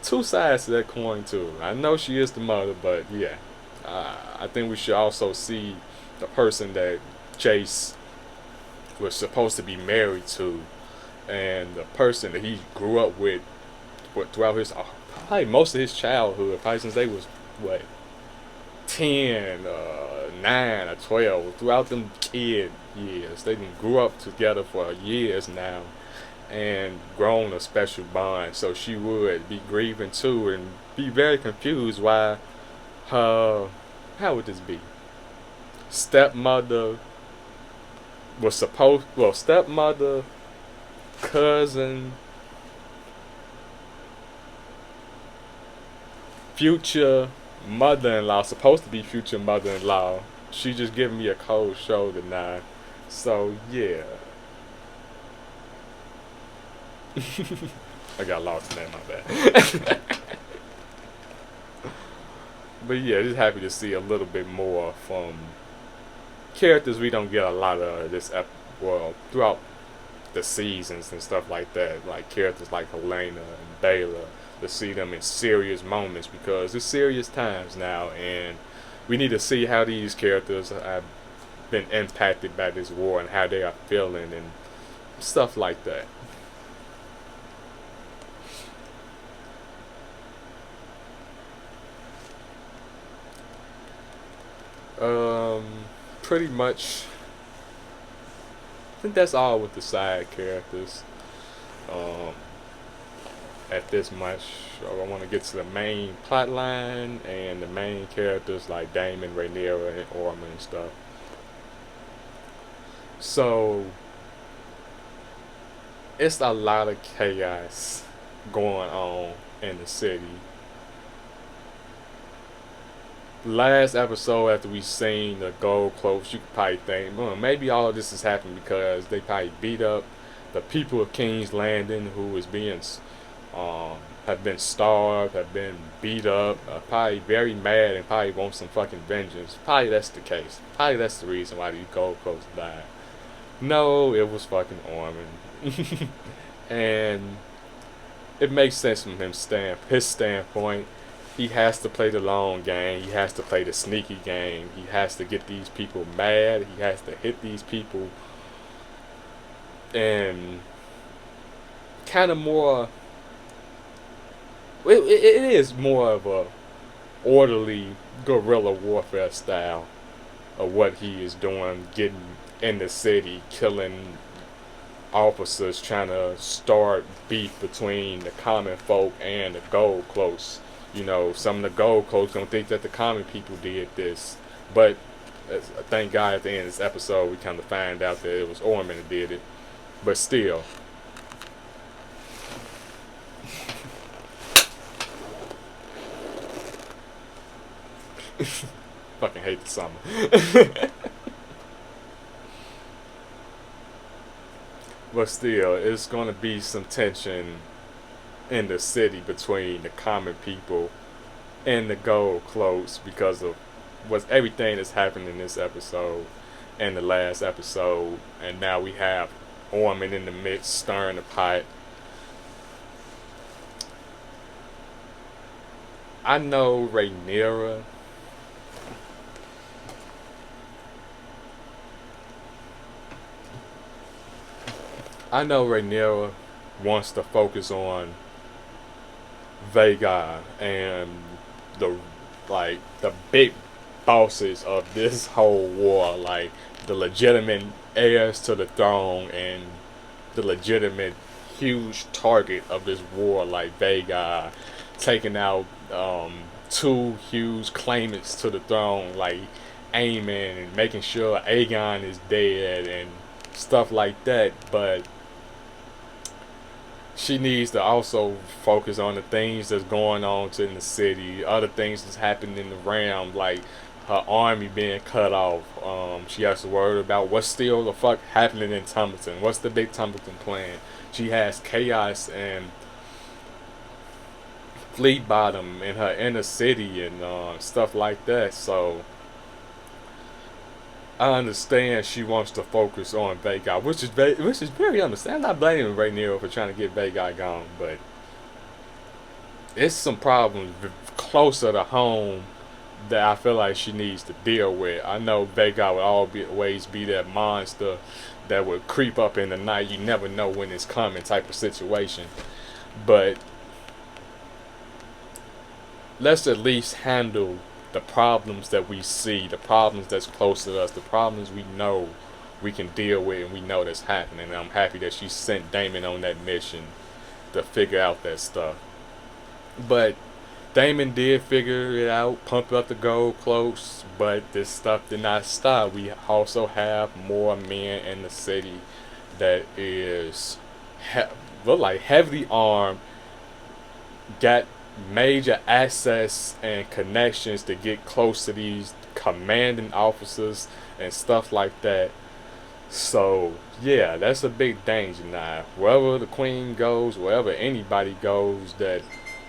two sides to that coin too. I know she is the mother, but yeah, I think we should also see the person that Jace was supposed to be married to, and the person that he grew up with throughout his probably most of his childhood, probably since they was 10, 9 or 12, throughout them kid years. They grew up together for years now and grown a special bond. So she would be grieving too and be very confused why her, how would this be, stepmother stepmother, cousin, future mother-in-law, supposed to be future mother-in-law, she just giving me a cold shoulder now. So yeah. I got lost in that, my bad. But yeah, just happy to see a little bit more from characters we don't get a lot of this throughout the seasons and stuff like that. Like characters like Helena and Baylor, to see them in serious moments, because it's serious times now, and we need to see how these characters have been impacted by this war and how they are feeling and stuff like that. Pretty much, I think that's all with the side characters. At this much, I want to get to the main plot line and the main characters like Daemon, Rhaenyra, and Ormond and stuff. So it's a lot of chaos going on in the city. Last episode, after we seen the gold cloaks, you could probably think, well, maybe all of this has happened because they probably beat up the people of King's Landing, who is being have been starved, have been beat up, probably very mad and probably want some fucking vengeance. Probably that's the case. Probably that's the reason why these gold cloaks died. No, it was fucking Ormond. And it makes sense from his standpoint. He has to play the long game. He has to play the sneaky game. He has to get these people mad. He has to hit these people. And kind of more... It is more of a orderly guerrilla warfare style of what he is doing, getting in the city, killing officers, trying to start beef between the common folk and the gold cloaks. You know, some of the gold cloaks don't think that the common people did this, but thank God at the end of this episode we kind of find out that it was Ormond that did it. But still, fucking hate the summer. But still, it's gonna be some tension in the city between the common people and the gold cloaks because of what's everything that's happened in this episode and the last episode, and now we have Ormond in the mix stirring the pot. I know Rhaenyra wants to focus on Vhagar and the the big bosses of this whole war, like the legitimate heirs to the throne and the legitimate huge target of this war, like Vhagar taking out two huge claimants to the throne, like Aemon, and making sure Aegon is dead and stuff like that. But she needs to also focus on the things that's going on in the city, other things that's happening in the realm, like her army being cut off. She has to worry about what's still the fuck happening in Tumbleton. What's the big Tumbleton plan? She has chaos and Fleet Bottom in her inner city and stuff like that. So I understand she wants to focus on Vhagar, which is very understandable. I'm not blaming Rhaenyra for trying to get Vhagar gone, but it's some problems closer to home that I feel like she needs to deal with. I know Vhagar will always be that monster that would creep up in the night. You never know when it's coming type of situation. But let's at least handle the problems that we see, the problems that's close to us, the problems we know we can deal with and we know that's happening. And I'm happy that she sent Daemon on that mission to figure out that stuff. But Daemon did figure it out, pump up the gold cloaks, but this stuff did not stop. We also have more men in the city that is heavily armed, got major access and connections to get close to these commanding officers and stuff like that. So yeah, that's a big danger now. Wherever the queen goes, wherever anybody goes that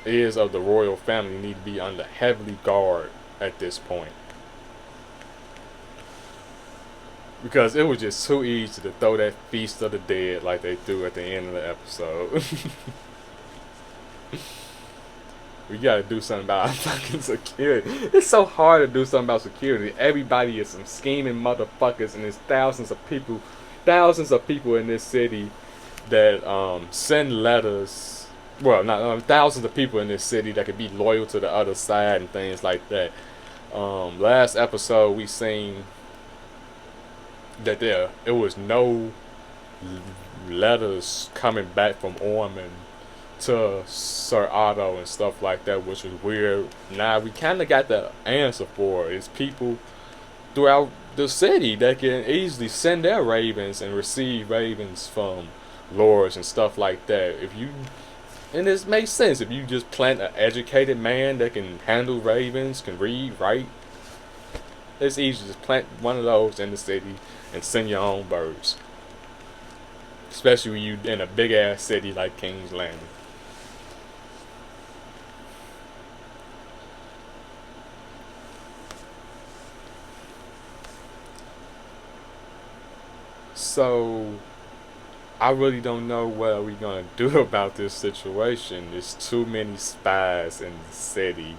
is of the royal family, need to be under heavily guard at this point, because it was just too easy to throw that feast of the dead like they threw at the end of the episode. We gotta do something about our fucking security. It's so hard to do something about security. Everybody is some scheming motherfuckers, and there's thousands of people in this city that send letters. Well, not thousands of people in this city that could be loyal to the other side and things like that. Last episode we seen that it was no letters coming back from Ormond to Sir Otto and stuff like that, which was weird. Now we kind of got the answer for it. It's people throughout the city that can easily send their ravens and receive ravens from lords and stuff like that. And this makes sense if you just plant an educated man that can handle ravens, can read, write. It's easy to just plant one of those in the city and send your own birds, especially when you in a big ass city like King's Landing. So I really don't know what we're gonna do about this situation. There's too many spies in the city.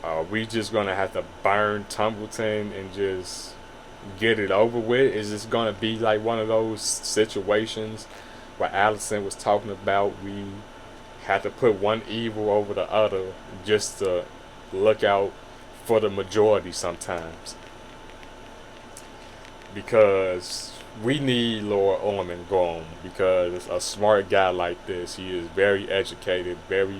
Are we just gonna have to burn Tumbleton and just get it over with? Is this gonna be like one of those situations where Allison was talking about? We have to put one evil over the other just to look out for the majority sometimes. Because we need Lord Ormond gone, because a smart guy like this, he is very educated, very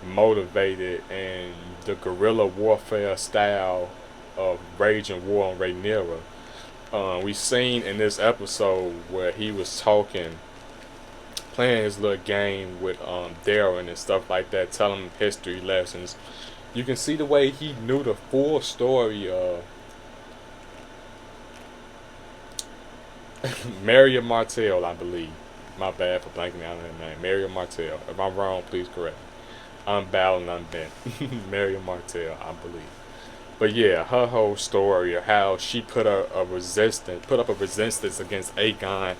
motivated, and the guerrilla warfare style of raging war on Rhaenyra. We seen in this episode where he was talking, playing his little game with Darren and stuff like that, telling him history lessons. You can see the way he knew the full story of Mary Martell, I believe. My bad for blanking out on her name. Miriam Martell. If I'm wrong, please correct me. Unbowed and Unbent. Miriam Martell, I believe. But yeah, her whole story of how she put up a resistance against Aegon,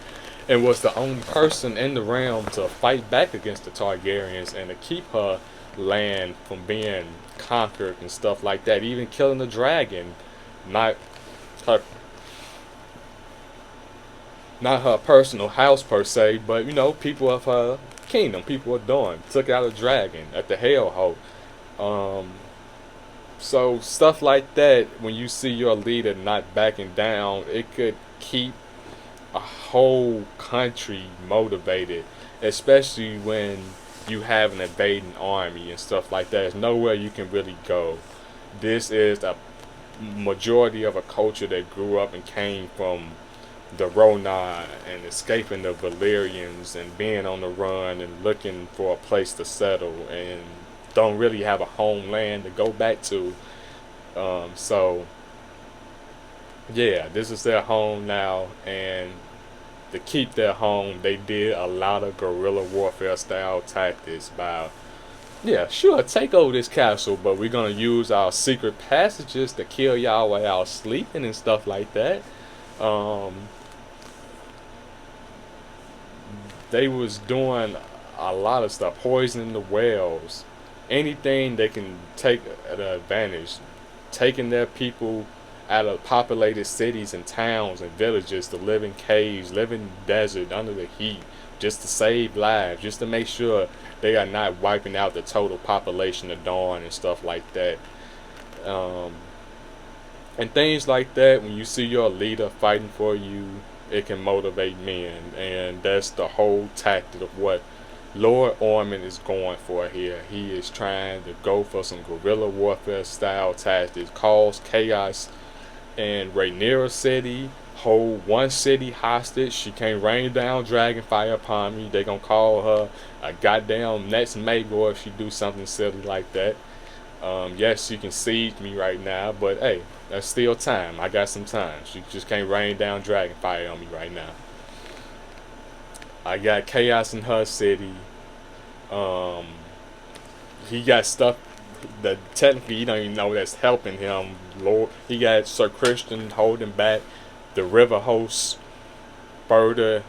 and was the only person in the realm to fight back against the Targaryens and to keep her land from being conquered and stuff like that. Even killing the dragon, not her, not her personal house per se, but you know, people of her kingdom, people of Dawn, took out a dragon at the Hellhold. So stuff like that, when you see your leader not backing down, it could keep a whole country motivated, especially when you have an invading army and stuff like that. There's nowhere you can really go. This is a majority of a culture that grew up and came from the Rona and escaping the Valyrians and being on the run and looking for a place to settle and don't really have a homeland to go back to. So yeah, this is their home now, and to keep their home, they did a lot of guerrilla warfare style tactics by, yeah, sure, take over this castle, but we're gonna use our secret passages to kill y'all while y'all sleeping and stuff like that. They was doing a lot of stuff, poisoning the wells, anything they can take an advantage, taking their people out of populated cities and towns and villages to live in caves, live in desert under the heat, just to save lives, just to make sure they are not wiping out the total population of Dawn and stuff like that. And things like that, when you see your leader fighting for you, it can motivate men, and that's the whole tactic of what Lord Ormond is going for here. He is trying to go for some guerrilla warfare style tactics, cause chaos in Rhaenyra City, hold one city hostage. She can't rain down dragon fire upon me. They gonna call her a goddamn next Maegor if she do something silly like that. Yes, she can siege me right now, but hey, that's still time. I got some time. She just can't rain down dragon fire on me right now. I got chaos in her city. He got stuff that technically you don't even know that's helping him. Lord, he got Sir Christian holding back the river hosts further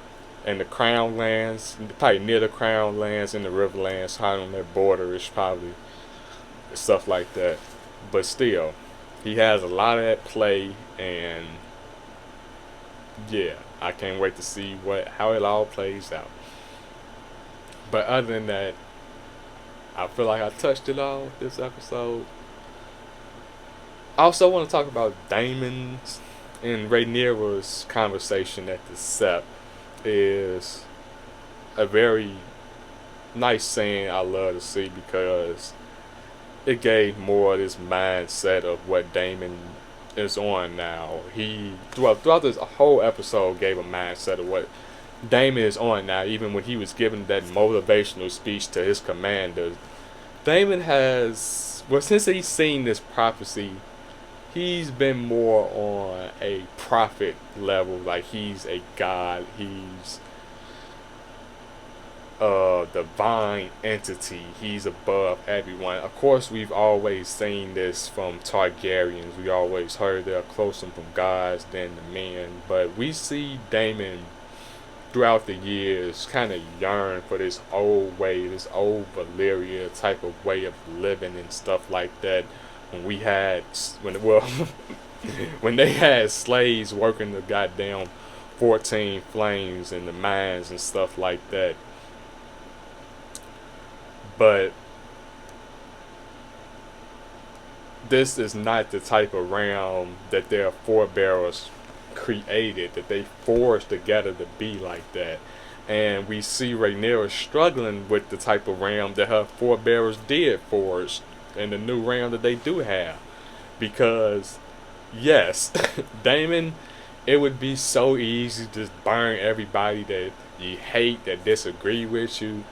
and the crown lands, probably near the crown lands and the river lands, high on that border is probably stuff like that. But still, he has a lot of that play, and yeah, I can't wait to see how it all plays out. But other than that, I feel like I touched it all this episode. I also want to talk about Daemon's and Rhaenyra's conversation at the Sept. Is a very nice scene I love to see, because it gave more of this mindset of what Daemon is on now. He throughout this whole episode gave a mindset of what Daemon is on now. Even when he was giving that motivational speech to his commanders, Daemon has, well, since he's seen this prophecy, he's been more on a prophet level. Like, he's a god, he's a divine entity, he's above everyone. Of course, we've always seen this from Targaryens. We always heard they're closer from gods than the men, but we see Daemon throughout the years kind of yearn for this old way, this old Valyria type of way of living and stuff like that. When we had, when they had slaves working the goddamn 14 flames in the mines and stuff like that. But this is not the type of realm that their forebears created, that they forged together to be like that. And we see Rhaenyra struggling with the type of realm that her forebears did forge, and the new realm that they do have. Because yes, Daemon, it would be so easy to just burn everybody that you hate, that disagree with you,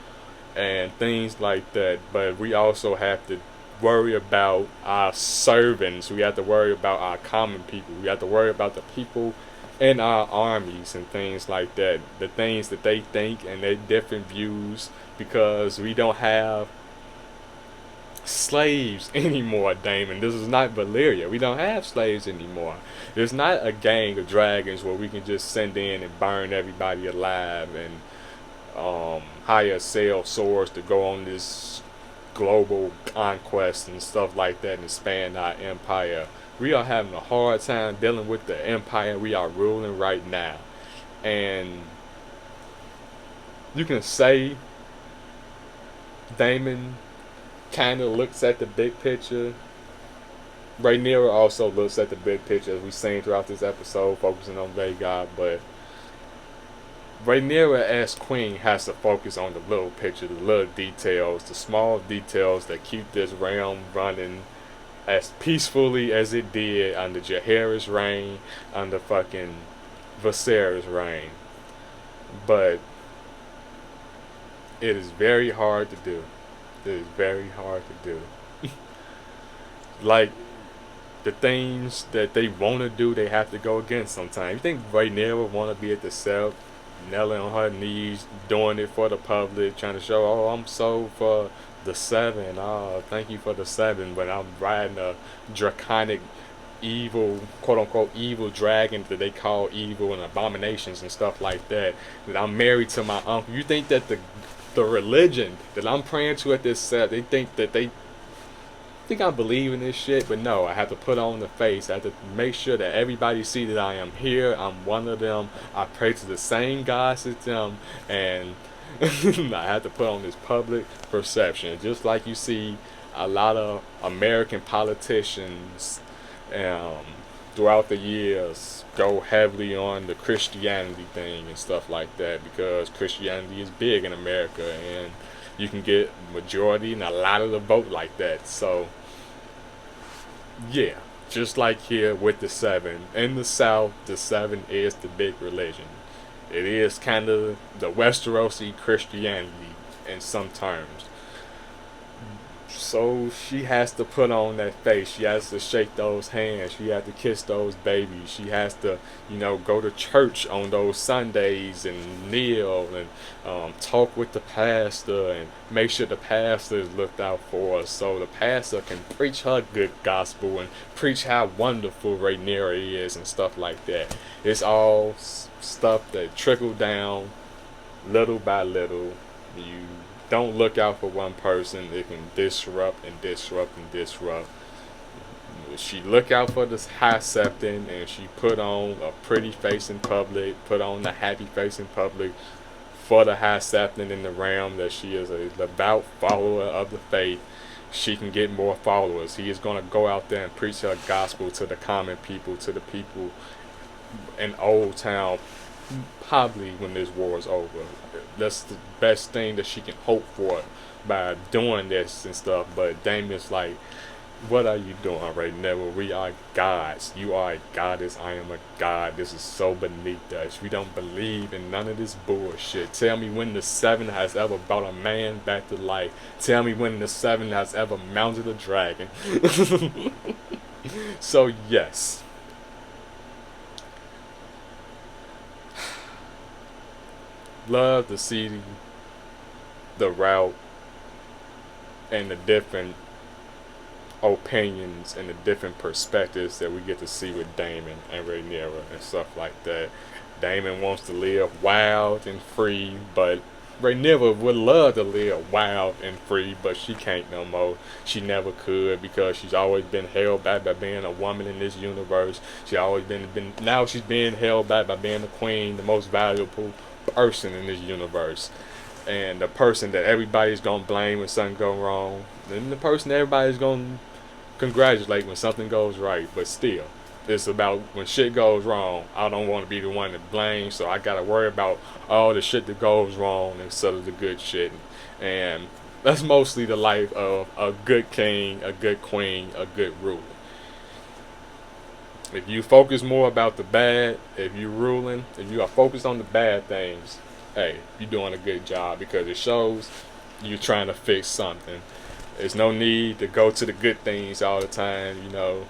and things like that. But we also have to worry about our servants. We have to worry about our common people. We have to worry about the people in our armies and things like that. The things that they think and their different views, because we don't have slaves anymore, Damon. This is not Valyria. We don't have slaves anymore. There's not a gang of dragons where we can just send in and burn everybody alive and hire sell swords to go on this global conquest and stuff like that and expand our empire. We are having a hard time dealing with the empire we are ruling right now. And you can say Damon kind of looks at the big picture. Rhaenyra also looks at the big picture, as we've seen throughout this episode, focusing on Vhagar, but Rhaenyra as queen has to focus on the little picture, the little details, the small details that keep this realm running as peacefully as it did under Jaehaerys' reign, under fucking Viserys' reign. But it is very hard to do. It is very hard to do. Like, the things that they want to do, they have to go against sometimes. You think Rhaenyra want to be at the self, kneeling on her knees, doing it for the public, trying to show, oh, I'm so for the 7. Oh, thank you for the 7. But I'm riding a draconic, evil, quote unquote, evil dragon that they call evil and abominations and stuff like that. That I'm married to my uncle. You think that the religion that I'm praying to at this set, they think I believe in this shit, but no, I have to put on the face. I have to make sure that everybody see that I am here. I'm one of them. I pray to the same gods as them, and I have to put on this public perception. Just like you see a lot of American politicians throughout the years go heavily on the Christianity thing and stuff like that, because Christianity is big in America and you can get majority and a lot of the vote like that. So yeah, just like here with the 7 in the South, the 7 is the big religion. It is kind of the Westerosi Christianity in some terms. So she has to put on that face. She has to shake those hands. She has to kiss those babies. She has to, go to church on those Sundays and kneel and talk with the pastor and make sure the pastor is looked out for us, so the pastor can preach her good gospel and preach how wonderful Rhaenyra is and stuff like that. It's all stuff that trickle down little by little. You don't look out for one person, it can disrupt and disrupt and disrupt. She look out for this High Septon and she put on a pretty face in public, put on the happy face in public for the High Septon in the realm that she is a devout follower of the faith. She can get more followers. He is going to go out there and preach her gospel to the common people, to the people in Old Town, probably when this war is over. That's the best thing that she can hope for by doing this and stuff. But Damien's like, what are you doing right now? We are gods. You are a goddess. I am a god. This is so beneath us. We don't believe in none of this bullshit. Tell me when the 7 has ever brought a man back to life. Tell me when the 7 has ever mounted a dragon. So yes, love to see the route and the different opinions and the different perspectives that we get to see with Daemon and Rhaenyra and stuff like that. Daemon wants to live wild and free, but Rhaenyra would love to live wild and free, but she can't no more. She never could, because she's always been held back by being a woman in this universe. Now she's being held back by being the queen, the most valuable person in this universe, and the person that everybody's gonna blame when something goes wrong, and the person everybody's gonna congratulate when something goes right. But still, it's about when shit goes wrong, I don't want to be the one to blame, so I gotta worry about all the shit that goes wrong instead of the good shit. And that's mostly the life of a good king, a good queen, a good ruler. If you focus more about the bad, if you are focused on the bad things, hey, you're doing a good job, because it shows you're trying to fix something. There's no need to go to the good things all the time, to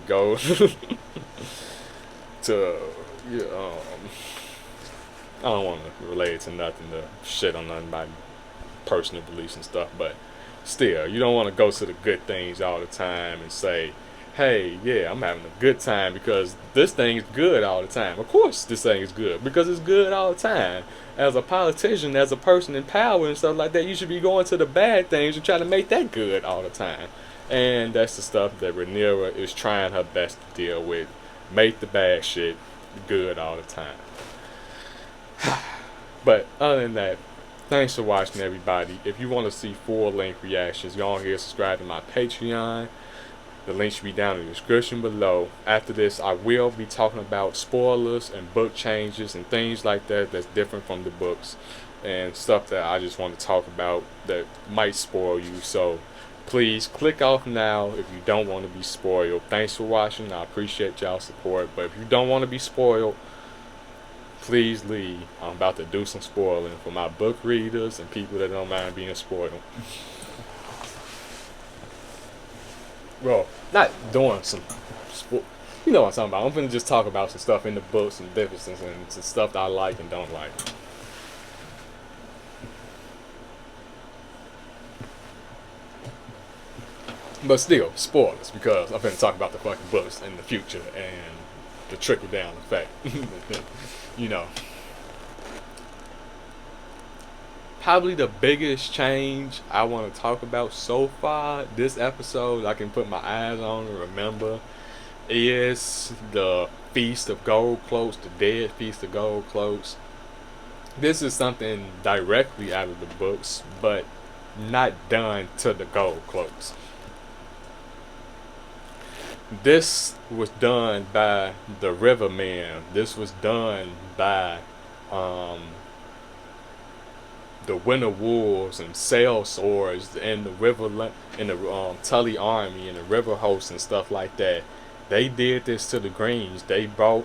go to Yeah, I don't want to relate it to nothing to shit on none of my personal beliefs and stuff, but still, you don't want to go to the good things all the time and say, hey, yeah, I'm having a good time because this thing is good all the time. Of course this thing is good because it's good all the time. As a politician, as a person in power and stuff like that, you should be going to the bad things and trying to make that good all the time. And that's the stuff that Rhaenyra is trying her best to deal with. Make the bad shit good all the time. But other than that, thanks for watching, everybody. If you want to see full-length reactions, go on here, subscribe to my Patreon. The link should be down in the description below. After this, I will be talking about spoilers and book changes and things like that that's different from the books and stuff that I just want to talk about that might spoil you. So please click off now if you don't want to be spoiled. Thanks for watching. I appreciate y'all's support. But if you don't want to be spoiled, please leave. I'm about to do some spoiling for my book readers and people that don't mind being spoiled. Well, not doing some, you know what I'm talking about. I'm gonna just talk about some stuff in the books and differences and some stuff that I like and don't like. But still, spoilers, because I'm gonna talk about the fucking books in the future and the trickle down effect. You know. Probably the biggest change I want to talk about so far this episode I can put my eyes on and remember is the Feast of Gold Cloaks, the Dead Feast of Gold Cloaks. This is something directly out of the books, but not done to the Gold Cloaks. This was done by the Rivermen. This was done by the Winter Wolves and Sail Swords and the Tully Army and the River Hosts and stuff like that. They did this to the Greens. They brought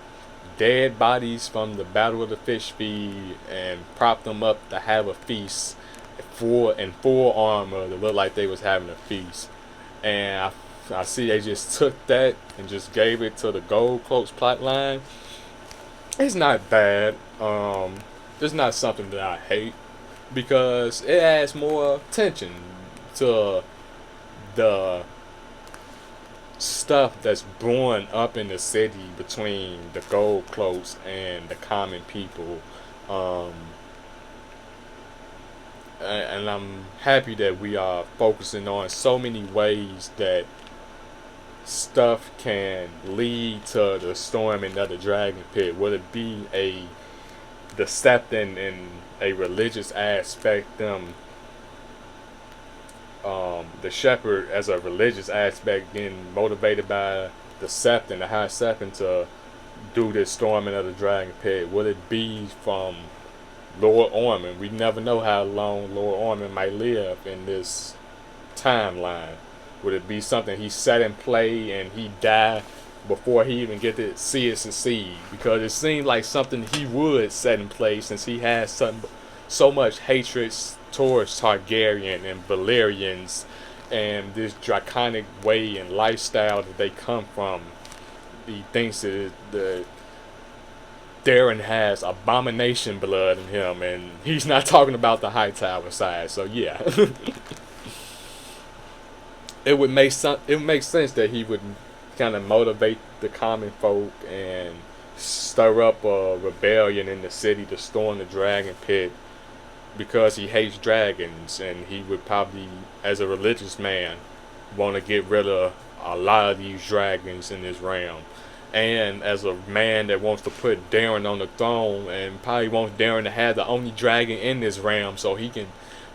dead bodies from the Battle of the Fish Feed and propped them up to have a feast in full armor to look like they was having a feast. And I see they just took that and just gave it to the Gold Cloaks plotline. It's not bad. It's not something that I hate, because it adds more attention to the stuff that's brewing up in the city between the Gold Cloaks and the common people. And I'm happy that we are focusing on so many ways that stuff can lead to the storming of the dragon pit. Would it be the Septon in a religious aspect, the shepherd as a religious aspect getting motivated by the Septon, the High Septon, to do this storming of the dragon pit? Would it be from Lord Ormond? We never know how long Lord Ormond might live in this timeline. Would it be something he set in play and he died before he even get to see it succeed? Because it seemed like something he would set in play, since he has so much hatred towards Targaryen and Valyrians and this draconic way and lifestyle that they come from. He thinks that Darren has abomination blood in him, and he's not talking about the Hightower side. So yeah. It would make sense that he would kind of motivate the common folk and stir up a rebellion in the city to storm the dragon pit, because he hates dragons, and he would probably, as a religious man, want to get rid of a lot of these dragons in this realm. And as a man that wants to put Darren on the throne, and probably wants Darren to have the only dragon in this realm so he can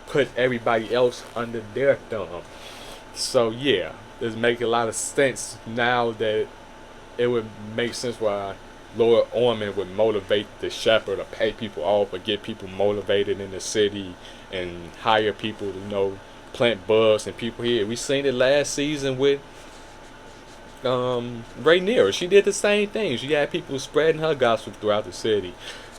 put everybody else under their thumb. So yeah, this makes a lot of sense now that it would make sense why Lord Ormond would motivate the shepherd to pay people off or get people motivated in the city and hire people to plant bugs and people here. We seen it last season with Rhaenyra. She did the same thing. She had people spreading her gospel throughout the city.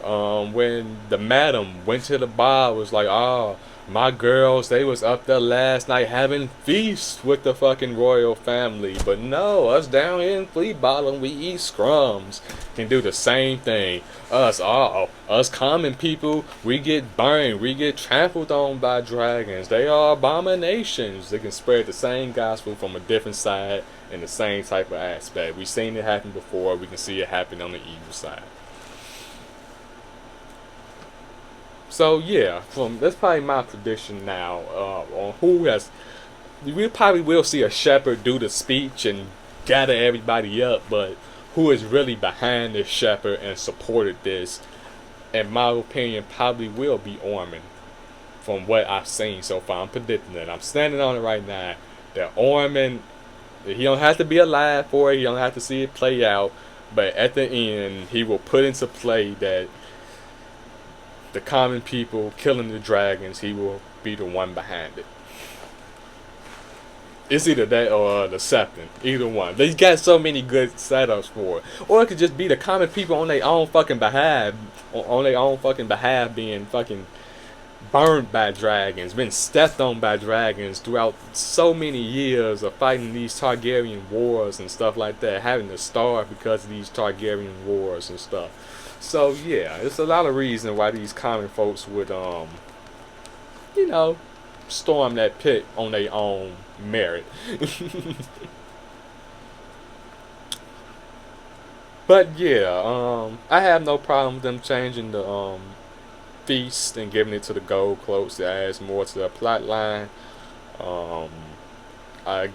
When the madam went to the bar, was like, oh, my girls, they was up there last night having feasts with the fucking royal family. But no, us down here in Flea Bottom, we eat scrums. Can do the same thing. Us common people, we get burned, we get trampled on by dragons. They are abominations. They can spread the same gospel from a different side in the same type of aspect. We've seen it happen before. We can see it happen on the evil side. So yeah, that's probably my prediction now on who has. We probably will see a shepherd do the speech and gather everybody up, but who is really behind this shepherd and supported this, in my opinion, probably will be Ormond. From what I've seen so far, I'm predicting it. I'm standing on it right now. That Ormond, he don't have to be alive for it. He don't have to see it play out, but at the end, he will put into play that the common people killing the dragons, he will be the one behind it. It's either that or the Septon. Either one. They got so many good setups for it. Or it could just be the common people on their own fucking behalf. On their own fucking behalf being fucking burned by dragons. Been stepped on by dragons throughout so many years of fighting these Targaryen wars and stuff like that. Having to starve because of these Targaryen wars and stuff. So yeah, there's a lot of reason why these common folks would storm that pit on their own merit. But yeah, I have no problem with them changing the feast and giving it to the gold cloaks. It adds more to the plot line. I've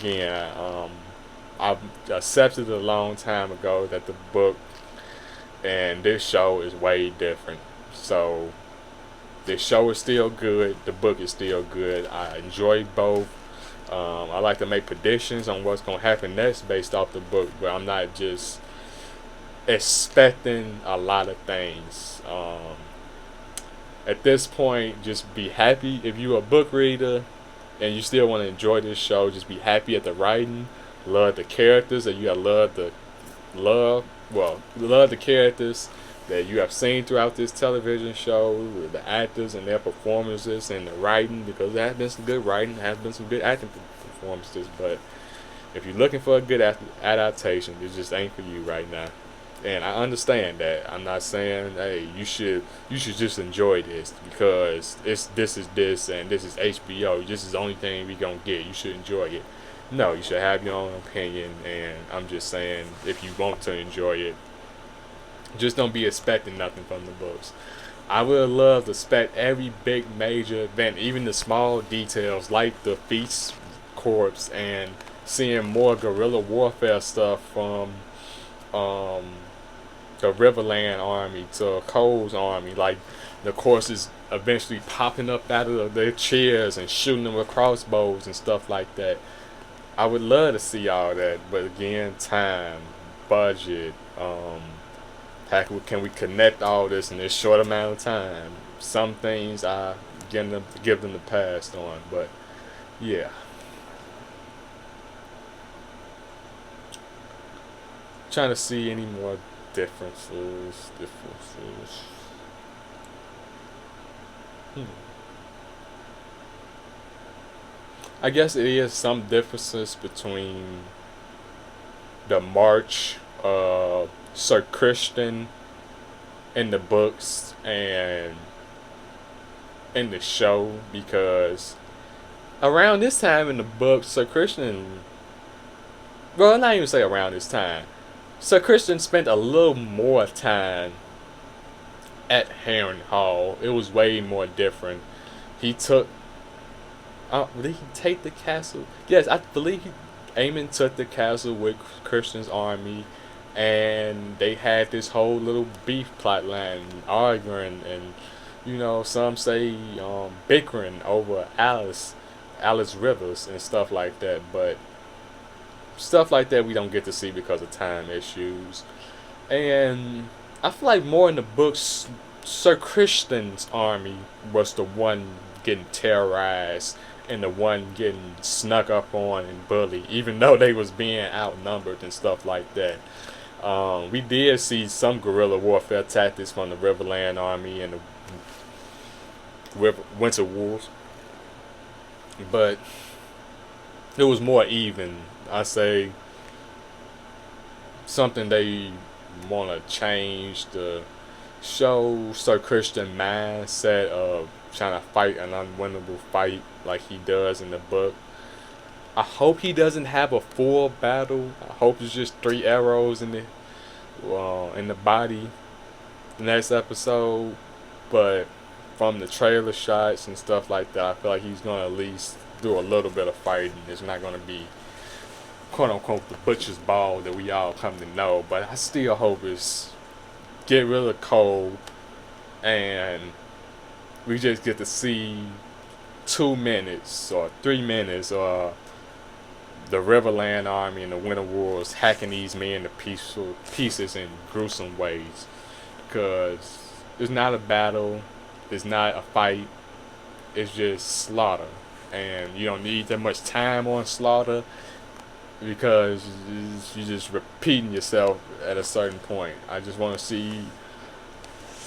accepted a long time ago that the book and this show is way different. So the show is still good, the book is still good. I enjoy both. I like to make predictions on what's going to happen next based off the book, but I'm not just expecting a lot of things. At this point, just be happy. If you're a book reader and you still want to enjoy this show, just be happy at the writing, love the characters, and you gotta love the characters that you have seen throughout this television show, the actors and their performances and the writing, because there has been some good writing, there has been some good acting performances, but if you're looking for a good adaptation, it just ain't for you right now. And I understand that. I'm not saying, hey, you should just enjoy this because this is HBO. This is the only thing we gonna get. You should enjoy it. No, you should have your own opinion, and I'm just saying, if you want to enjoy it, just don't be expecting nothing from the books. I would love to expect every big major event, even the small details like the Feast Corps and seeing more guerrilla warfare stuff from the Riverland army to Cole's army, like the courses eventually popping up out of their chairs and shooting them with crossbows and stuff like that. I would love to see all that, but again, time, budget, how can we connect all this in this short amount of time? Some things I give them the pass on, but yeah. Trying to see any more differences. I guess it is some differences between the march of Sir Christian in the books and in the show, because around this time in the book, Sir Christian, well, not even say around this time, Sir Christian spent a little more time at Harrenhal. It was way more different. He took, did he take the castle? Yes, I believe Aemon took the castle with Christian's army, and they had this whole little beef plot line, arguing, and some say bickering over Alice Rivers and stuff like that, but stuff like that we don't get to see because of time issues. And I feel like more in the books, Sir Christian's army was the one getting terrorized and the one getting snuck up on and bullied, even though they was being outnumbered and stuff like that. We did see some guerrilla warfare tactics from the Riverland Army and the Winter Wolves, but it was more even. I say something they want to change the show Sir Christian mindset of trying to fight an unwinnable fight like he does in the book. I hope he doesn't have a full battle. I hope it's just 3 arrows in the body next episode. But from the trailer shots and stuff like that, I feel like he's gonna at least do a little bit of fighting. It's not gonna be quote unquote the butcher's ball that we all come to know. But I still hope it's get rid of Cole and we just get to see 2 minutes or 3 minutes or the Riverland Army and the Winter Wars hacking these men to pieces in gruesome ways. Because it's not a battle, it's not a fight, it's just slaughter. And you don't need that much time on slaughter because you're just repeating yourself at a certain point. I just want to see.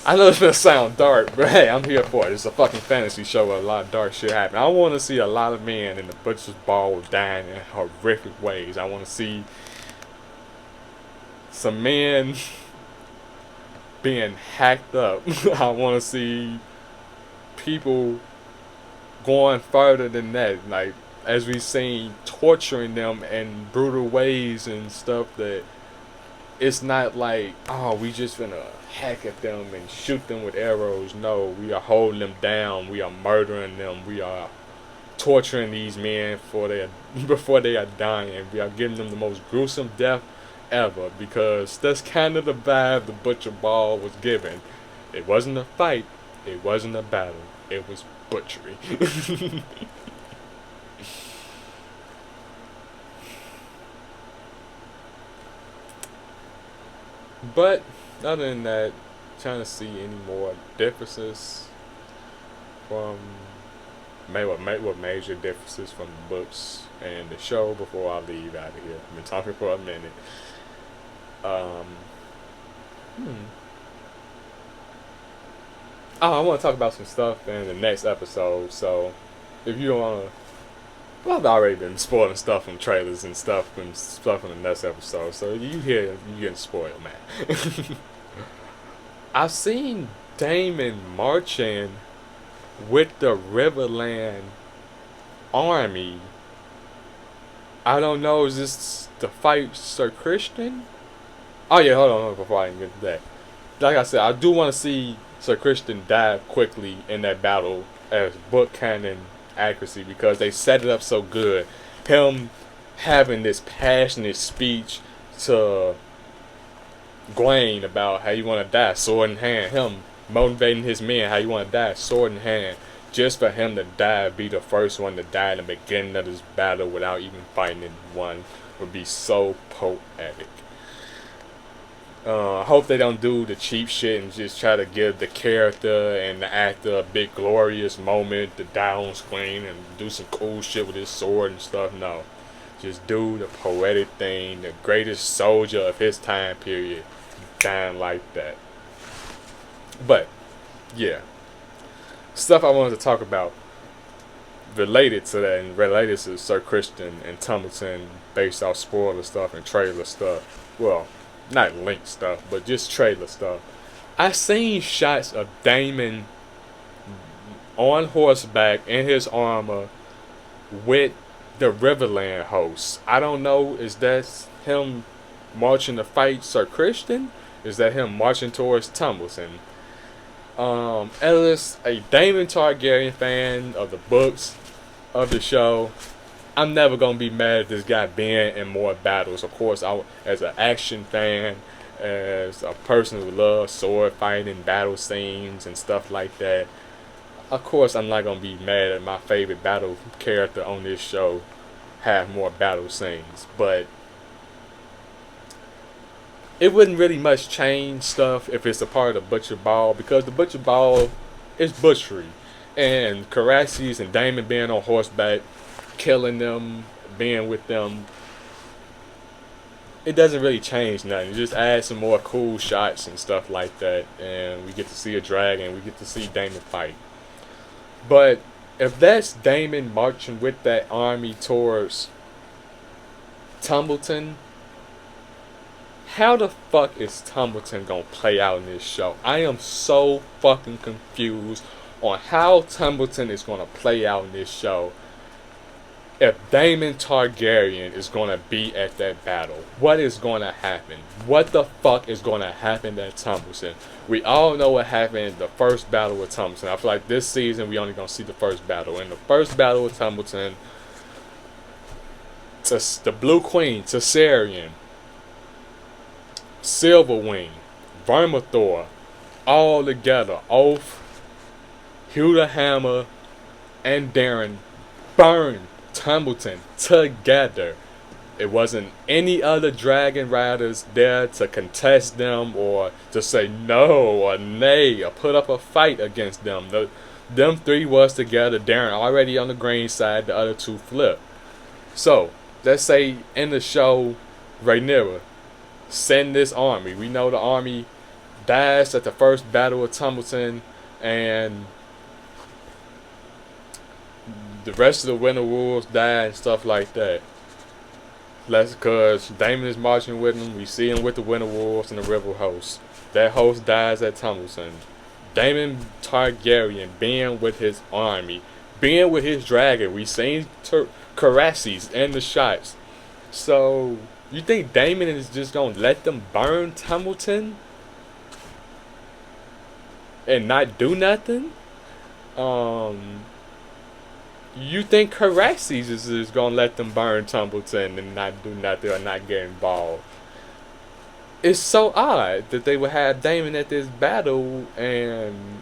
I know it's gonna sound dark, but hey, I'm here for it. It's a fucking fantasy show where a lot of dark shit happen. I want to see a lot of men in the butcher's ball dying in horrific ways. I want to see some men being hacked up. I want to see people going further than that, like as we've seen, torturing them in brutal ways and stuff that it's not like, oh, we just gonna hack at them and shoot them with arrows. No, we are holding them down. We are murdering them. We are torturing these men before they are dying. We are giving them the most gruesome death ever because that's kind of the vibe the Butcher Ball was given. It wasn't a fight. It wasn't a battle. It was butchery. But other than that, trying to see any more differences from what major differences from the books and the show before I leave out of here. I've been talking for a minute. Oh, I want to talk about some stuff in the next episode. So if you don't want to. Well, I've already been spoiling stuff from trailers and stuff from the next episode, so you getting spoiled, man. I've seen Damon marching with the Riverland Army. I don't know, is this to fight Sir Christian? Oh yeah, hold on before I even get to that. Like I said, I do want to see Sir Christian die quickly in that battle as book canon accuracy because they set it up so good. Him having this passionate speech to Gwaine about how you want to die, sword in hand. Him motivating his men how you want to die, sword in hand. Just for him to die, be the first one to die in the beginning of this battle without even fighting one would be so poetic. I hope they don't do the cheap shit and just try to give the character and the actor a big glorious moment to die on screen and do some cool shit with his sword and stuff. No. Just do the poetic thing, the greatest soldier of his time period, dying like that. But, yeah. Stuff I wanted to talk about related to that and related to Sir Christian and Tumbleton based off spoiler stuff and trailer stuff. Well, not link stuff, but just trailer stuff. I seen shots of Damon on horseback in his armor with the Riverland host. I don't know, is that him marching to fight Sir Christian? Is that him marching towards Tumbleton? As a Damon Targaryen fan of the books, of the show, I'm never gonna be mad at this guy being in more battles. Of course, as an action fan, as a person who loves sword fighting, battle scenes, and stuff like that, of course, I'm not gonna be mad at my favorite battle character on this show have more battle scenes. But it wouldn't really much change stuff if it's a part of the Butcher Ball, because the Butcher Ball is butchery, and Caraxes and Damon being on horseback, killing them, being with them, it doesn't really change nothing. You just add some more cool shots and stuff like that, and we get to see a dragon. We get to see Damon fight. But if that's Damon marching with that army towards Tumbleton, how the fuck is Tumbleton gonna play out in this show? I am so fucking confused on how Tumbleton is gonna play out in this show. If Daemon Targaryen is gonna be at that battle, what is gonna happen? What the fuck is gonna happen at Tumbleton? We all know what happened in the first battle with Tumbleton. I feel like this season we only gonna see the first battle. In the first battle with Tumbleton, the Blue Queen, Tessarion, Silverwing, Vermithor, all together, Oath, Hugh the Hammer, and Darren burned Tumbleton together. It wasn't any other dragon riders there to contest them or to say no or nay or put up a fight against them. Them three was together. Darren already on the green side, the other two flipped. So let's say in the show, Rhaenyra send this army. We know the army dies at the first battle of Tumbleton, and the rest of the Winter Wolves die and stuff like that. That's because Daemon is marching with him. We see him with the Winter Wolves and the River Host. That host dies at Tumbleton. Daemon Targaryen being with his army, being with his dragon. We seen Khaleesi's in the shots. So you think Daemon is just gonna let them burn Tumbleton and not do nothing? You think Khaleesi's is gonna let them burn Tumbleton and not do nothing or not get involved? It's so odd that they would have Daemon at this battle and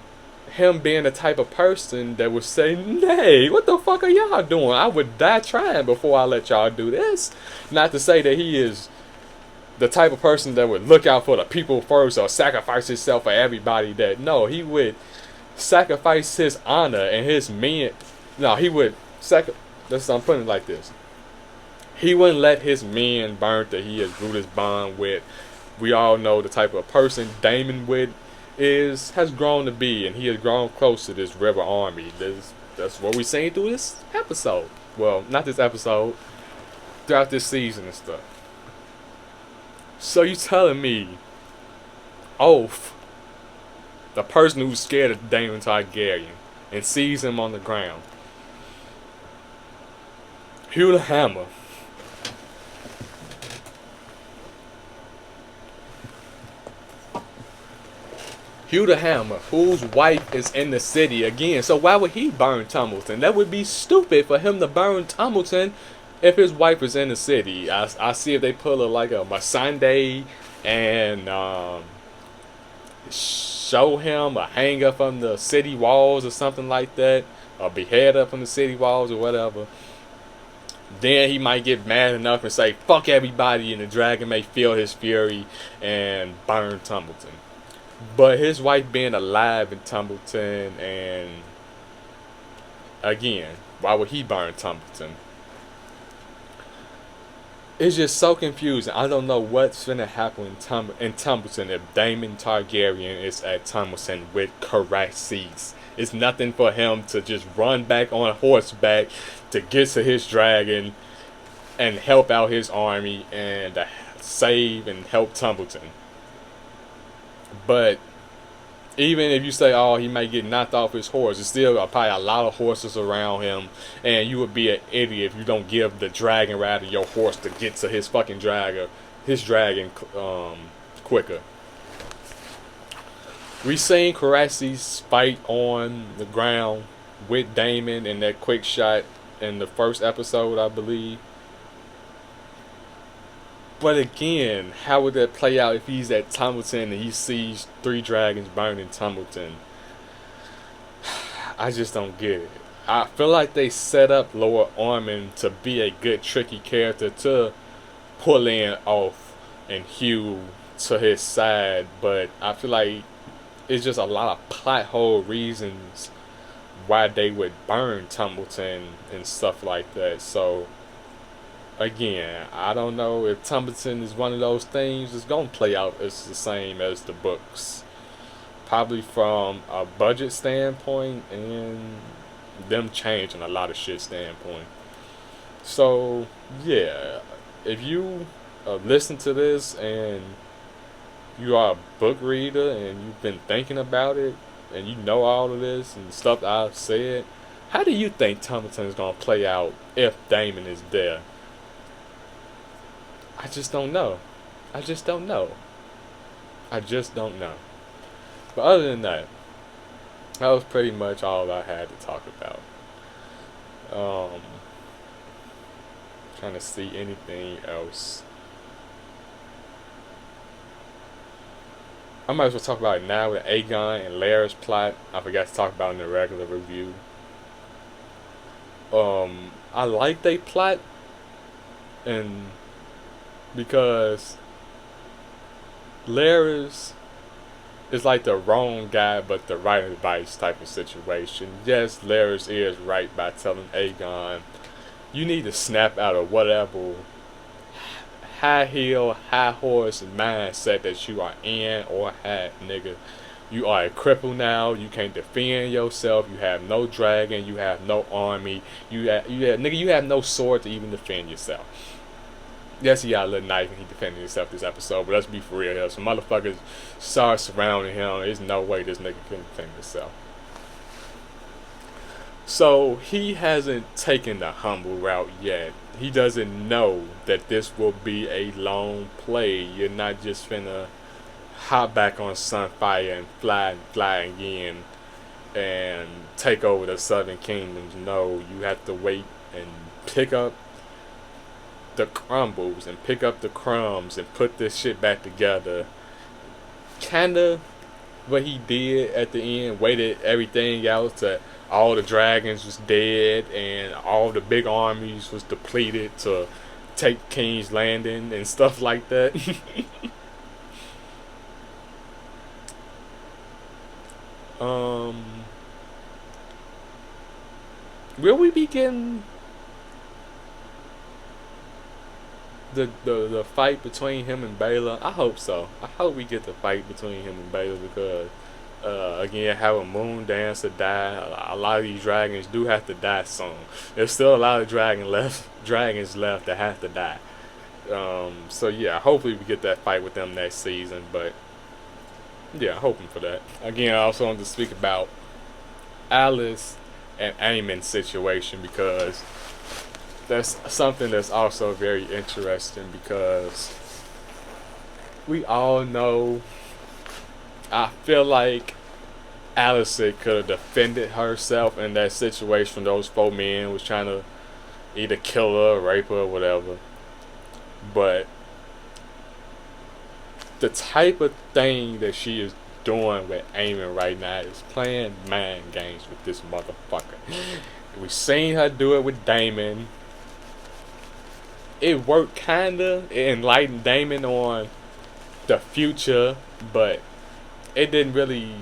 him being the type of person that would say, "Nay, what the fuck are y'all doing? I would die trying before I let y'all do this." Not to say that he is the type of person that would look out for the people first or sacrifice himself for everybody. That no, he would sacrifice his honor and his men. No, he would I'm putting it like this. He wouldn't let his men burn that he has grew this bond with. We all know the type of person Daemon has grown to be, and he has grown close to this river army. That's what we're saying through this episode. Well, not this episode, throughout this season and stuff. So you telling me, Oath, the person who's scared of Daemon Targaryen and sees him on the ground, Hugh the Hammer, whose wife is in the city again. So why would he burn Tumbleton? That would be stupid for him to burn Tumbleton if his wife is in the city. I see if they pull like a Missandei and show him or hang up from the city walls or something like that, or behead up from the city walls or whatever. Then he might get mad enough and say, "Fuck everybody," and the dragon may feel his fury and burn Tumbleton. But his wife being alive in Tumbleton, and again, why would he burn Tumbleton? It's just so confusing. I don't know what's gonna happen in Tumbleton if Daemon Targaryen is at Tumbleton with Khaleesi. It's nothing for him to just run back on horseback to get to his dragon and help out his army and save and help Tumbleton. But even if you say, oh, he might get knocked off his horse, there's still probably a lot of horses around him, and you would be an idiot if you don't give the dragon rider your horse to get to his fucking dragon quicker. We seen Khaleesi's fight on the ground with Daemon in that quick shot in the first episode, I believe. But again, how would that play out if he's at Tumbleton and he sees 3 dragons burning Tumbleton? I just don't get it. I feel like they set up Lord Ormond to be a good tricky character to pull in Oath and Hugh to his side, but I feel like it's just a lot of plot hole reasons why they would burn Tumbleton and stuff like that. So again, I don't know if Tumbleton is one of those things that's gonna play out as the same as the books. Probably from a budget standpoint and them changing a lot of shit standpoint. So yeah, if you listen to this and you are a book reader and you've been thinking about it and you know all of this and stuff that I've said, how do you think Tumbleton is gonna play out if Damon is there? I just don't know. I just don't know. I just don't know. But other than that, that was pretty much all I had to talk about. Trying to see anything else. I might as well talk about it now with Aegon and Lair's plot. I forgot to talk about it in the regular review. I like they plot, and because Lair's is like the wrong guy but the right advice type of situation. Yes, Lair's is right by telling Aegon, you need to snap out of whatever high heel, high horse mindset that you are in or had, nigga. You are a cripple now. You can't defend yourself. You have no dragon. You have no army. Nigga, you have no sword to even defend yourself. Yes, he got a little knife and he defended himself this episode, but let's be for real here. Some motherfuckers start surrounding him. There's no way this nigga can defend himself. So he hasn't taken the humble route yet. He doesn't know that this will be a long play. You're not just finna hop back on Sunfire and fly again and take over the Southern Kingdoms. No, you have to wait and pick up the crumbles and pick up the crumbs and put this shit back together. Kinda what he did at the end, waited everything out to all the dragons was dead and all the big armies was depleted to take King's Landing and stuff like that. Will we be getting the fight between him and Baylor? I hope so. I hope we get the fight between him and Baylor because again, have a moon dancer die. A lot of these dragons do have to die soon. There's still a lot of dragons left that have to die. So yeah, hopefully we get that fight with them next season. But yeah, hoping for that. Again, I also wanted to speak about Alice and Aemon's situation because that's something that's also very interesting because we all know, I feel like Alice could have defended herself in that situation. Those 4 men was trying to either kill her, rape her, or whatever. But the type of thing that she is doing with Aemon right now is playing mind games with this motherfucker. We've seen her do it with Daemon. It worked kinda. It enlightened Daemon on the future, but it didn't really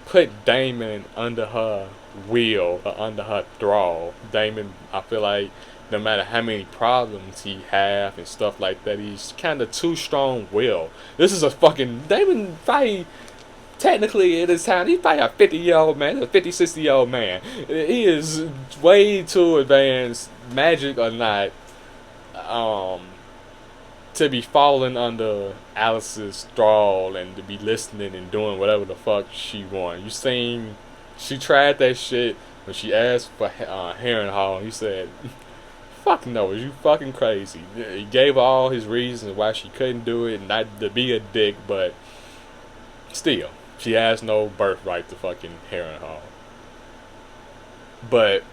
put Daemon under her will or under her thrall. Daemon, I feel like no matter how many problems he have and stuff like that, he's kind of too strong-willed. This is a fucking Daemon fight. Technically, at this time, he's probably a 50-year-old man, a 50, 60-year-old man. He is way too advanced, magic or not, to be falling under Alice's thrall and to be listening and doing whatever the fuck she wants. You seen, she tried that shit when she asked for Harrenhal. He said, fuck no, is you fucking crazy? He gave her all his reasons why she couldn't do it, not to be a dick, but still, she has no birthright to fucking Harrenhal. But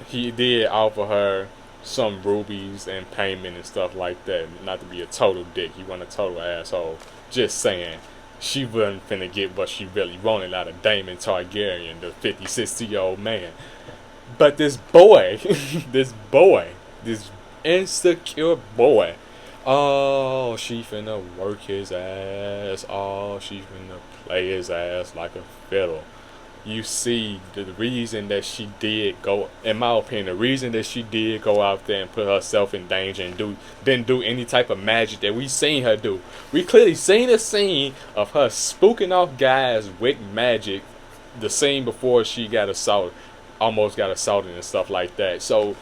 he did offer her some rubies and payment and stuff like that. Not to be a total dick, he wasn't a total asshole. Just saying, she wasn't finna get what she really wanted out of Daemon Targaryen, the 50, 60-year-old man. But this boy, this insecure boy, oh, she finna work his ass. Oh, she finna play his ass like a fiddle. you see the reason that she did go, in my opinion, the reason that she did go out there and put herself in danger and didn't do any type of magic that we seen her do. We clearly seen a scene of her spooking off guys with magic, the scene before she got assaulted, almost got assaulted and stuff like that. So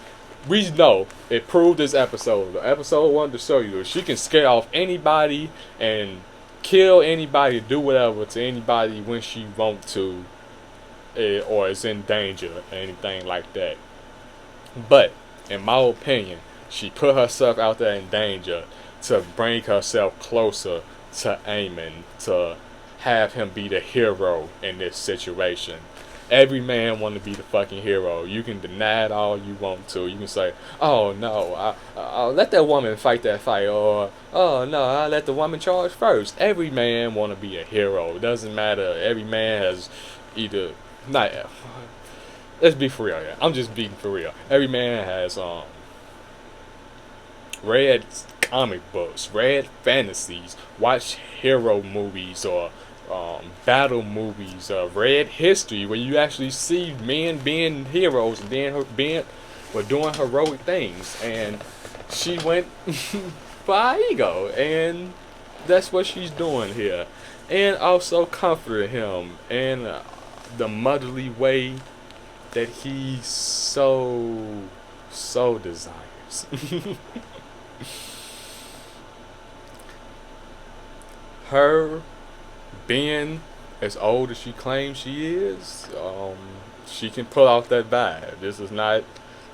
we know it proved this episode. The episode wanted to show you that she can scare off anybody and kill anybody, do whatever to anybody when she wants to, or is in danger or anything like that. But in my opinion, she put herself out there in danger to bring herself closer to Aemon, to have him be the hero in this situation. Every man want to be the fucking hero. You can deny it all you want to. You can say, oh no, I'll let that woman fight that fight, or oh no, I'll let the woman charge first. Every man want to be a hero. It doesn't matter. Every man has either, not, let's be for real here. I'm just being for real. Every man has read comic books, read fantasies, watched hero movies or battle movies, read history where you actually see men being heroes and doing heroic things, and she went for our ego, and that's what she's doing here, and also comforting him in the motherly way that he so desires. Her being as old as she claims she is, she can pull off that vibe. This is not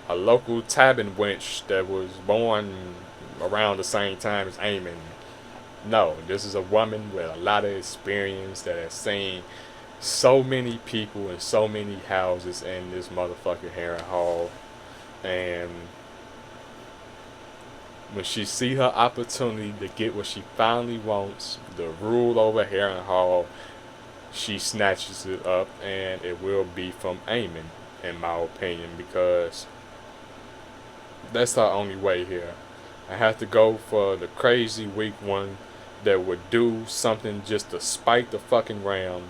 a local tavern wench that was born around the same time as Aemon. No, this is a woman with a lot of experience that has seen so many people in so many houses in this motherfucking Harry Hall, and when she see her opportunity to get what she finally wants, the rule over Harry Hall, she snatches it up, and it will be from Aemon, in my opinion, because that's our only way here. I have to go for the crazy weak one that would do something just to spite the fucking ram,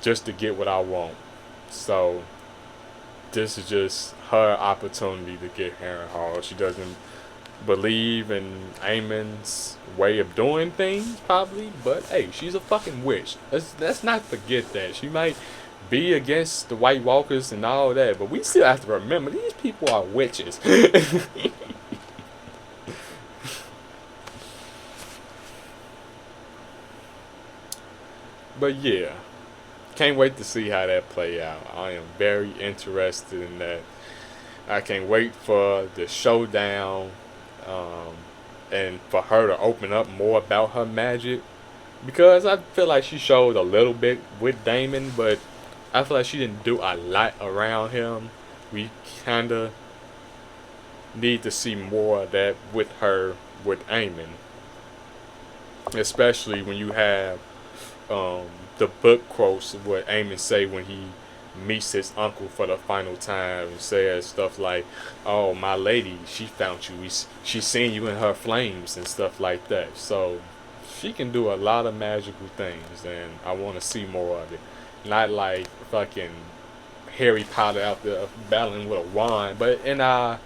just to get what I want. So this is just her opportunity to get Harrenhal. She doesn't believe in Aemon's way of doing things, probably, but hey, she's a fucking witch. Let's not forget that. She might be against the White Walkers and all that, but we still have to remember these people are witches. But yeah, can't wait to see how that play out. I am very interested in that. I can't wait for the showdown, and for her to open up more about her magic, because I feel like she showed a little bit with Daemon, but I feel like she didn't do a lot around him. We kinda need to see more of that with her, with Aemon, especially when you have the book quotes of what Aemon say when he meets his uncle for the final time, and says stuff like, oh, my lady, she found you, she seen you in her flames and stuff like that. So she can do a lot of magical things, and I want to see more of it. Not like fucking Harry Potter out there battling with a wand, but in our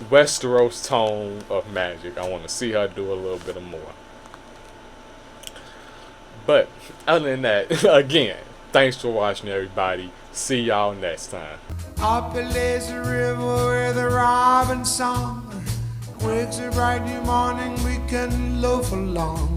Westeros tone of magic. I want to see her do a little bit of more. But other than that, again, thanks for watching, everybody. See y'all next time. Up a lazy river where the robin song wakes a bright new morning, we can loaf along.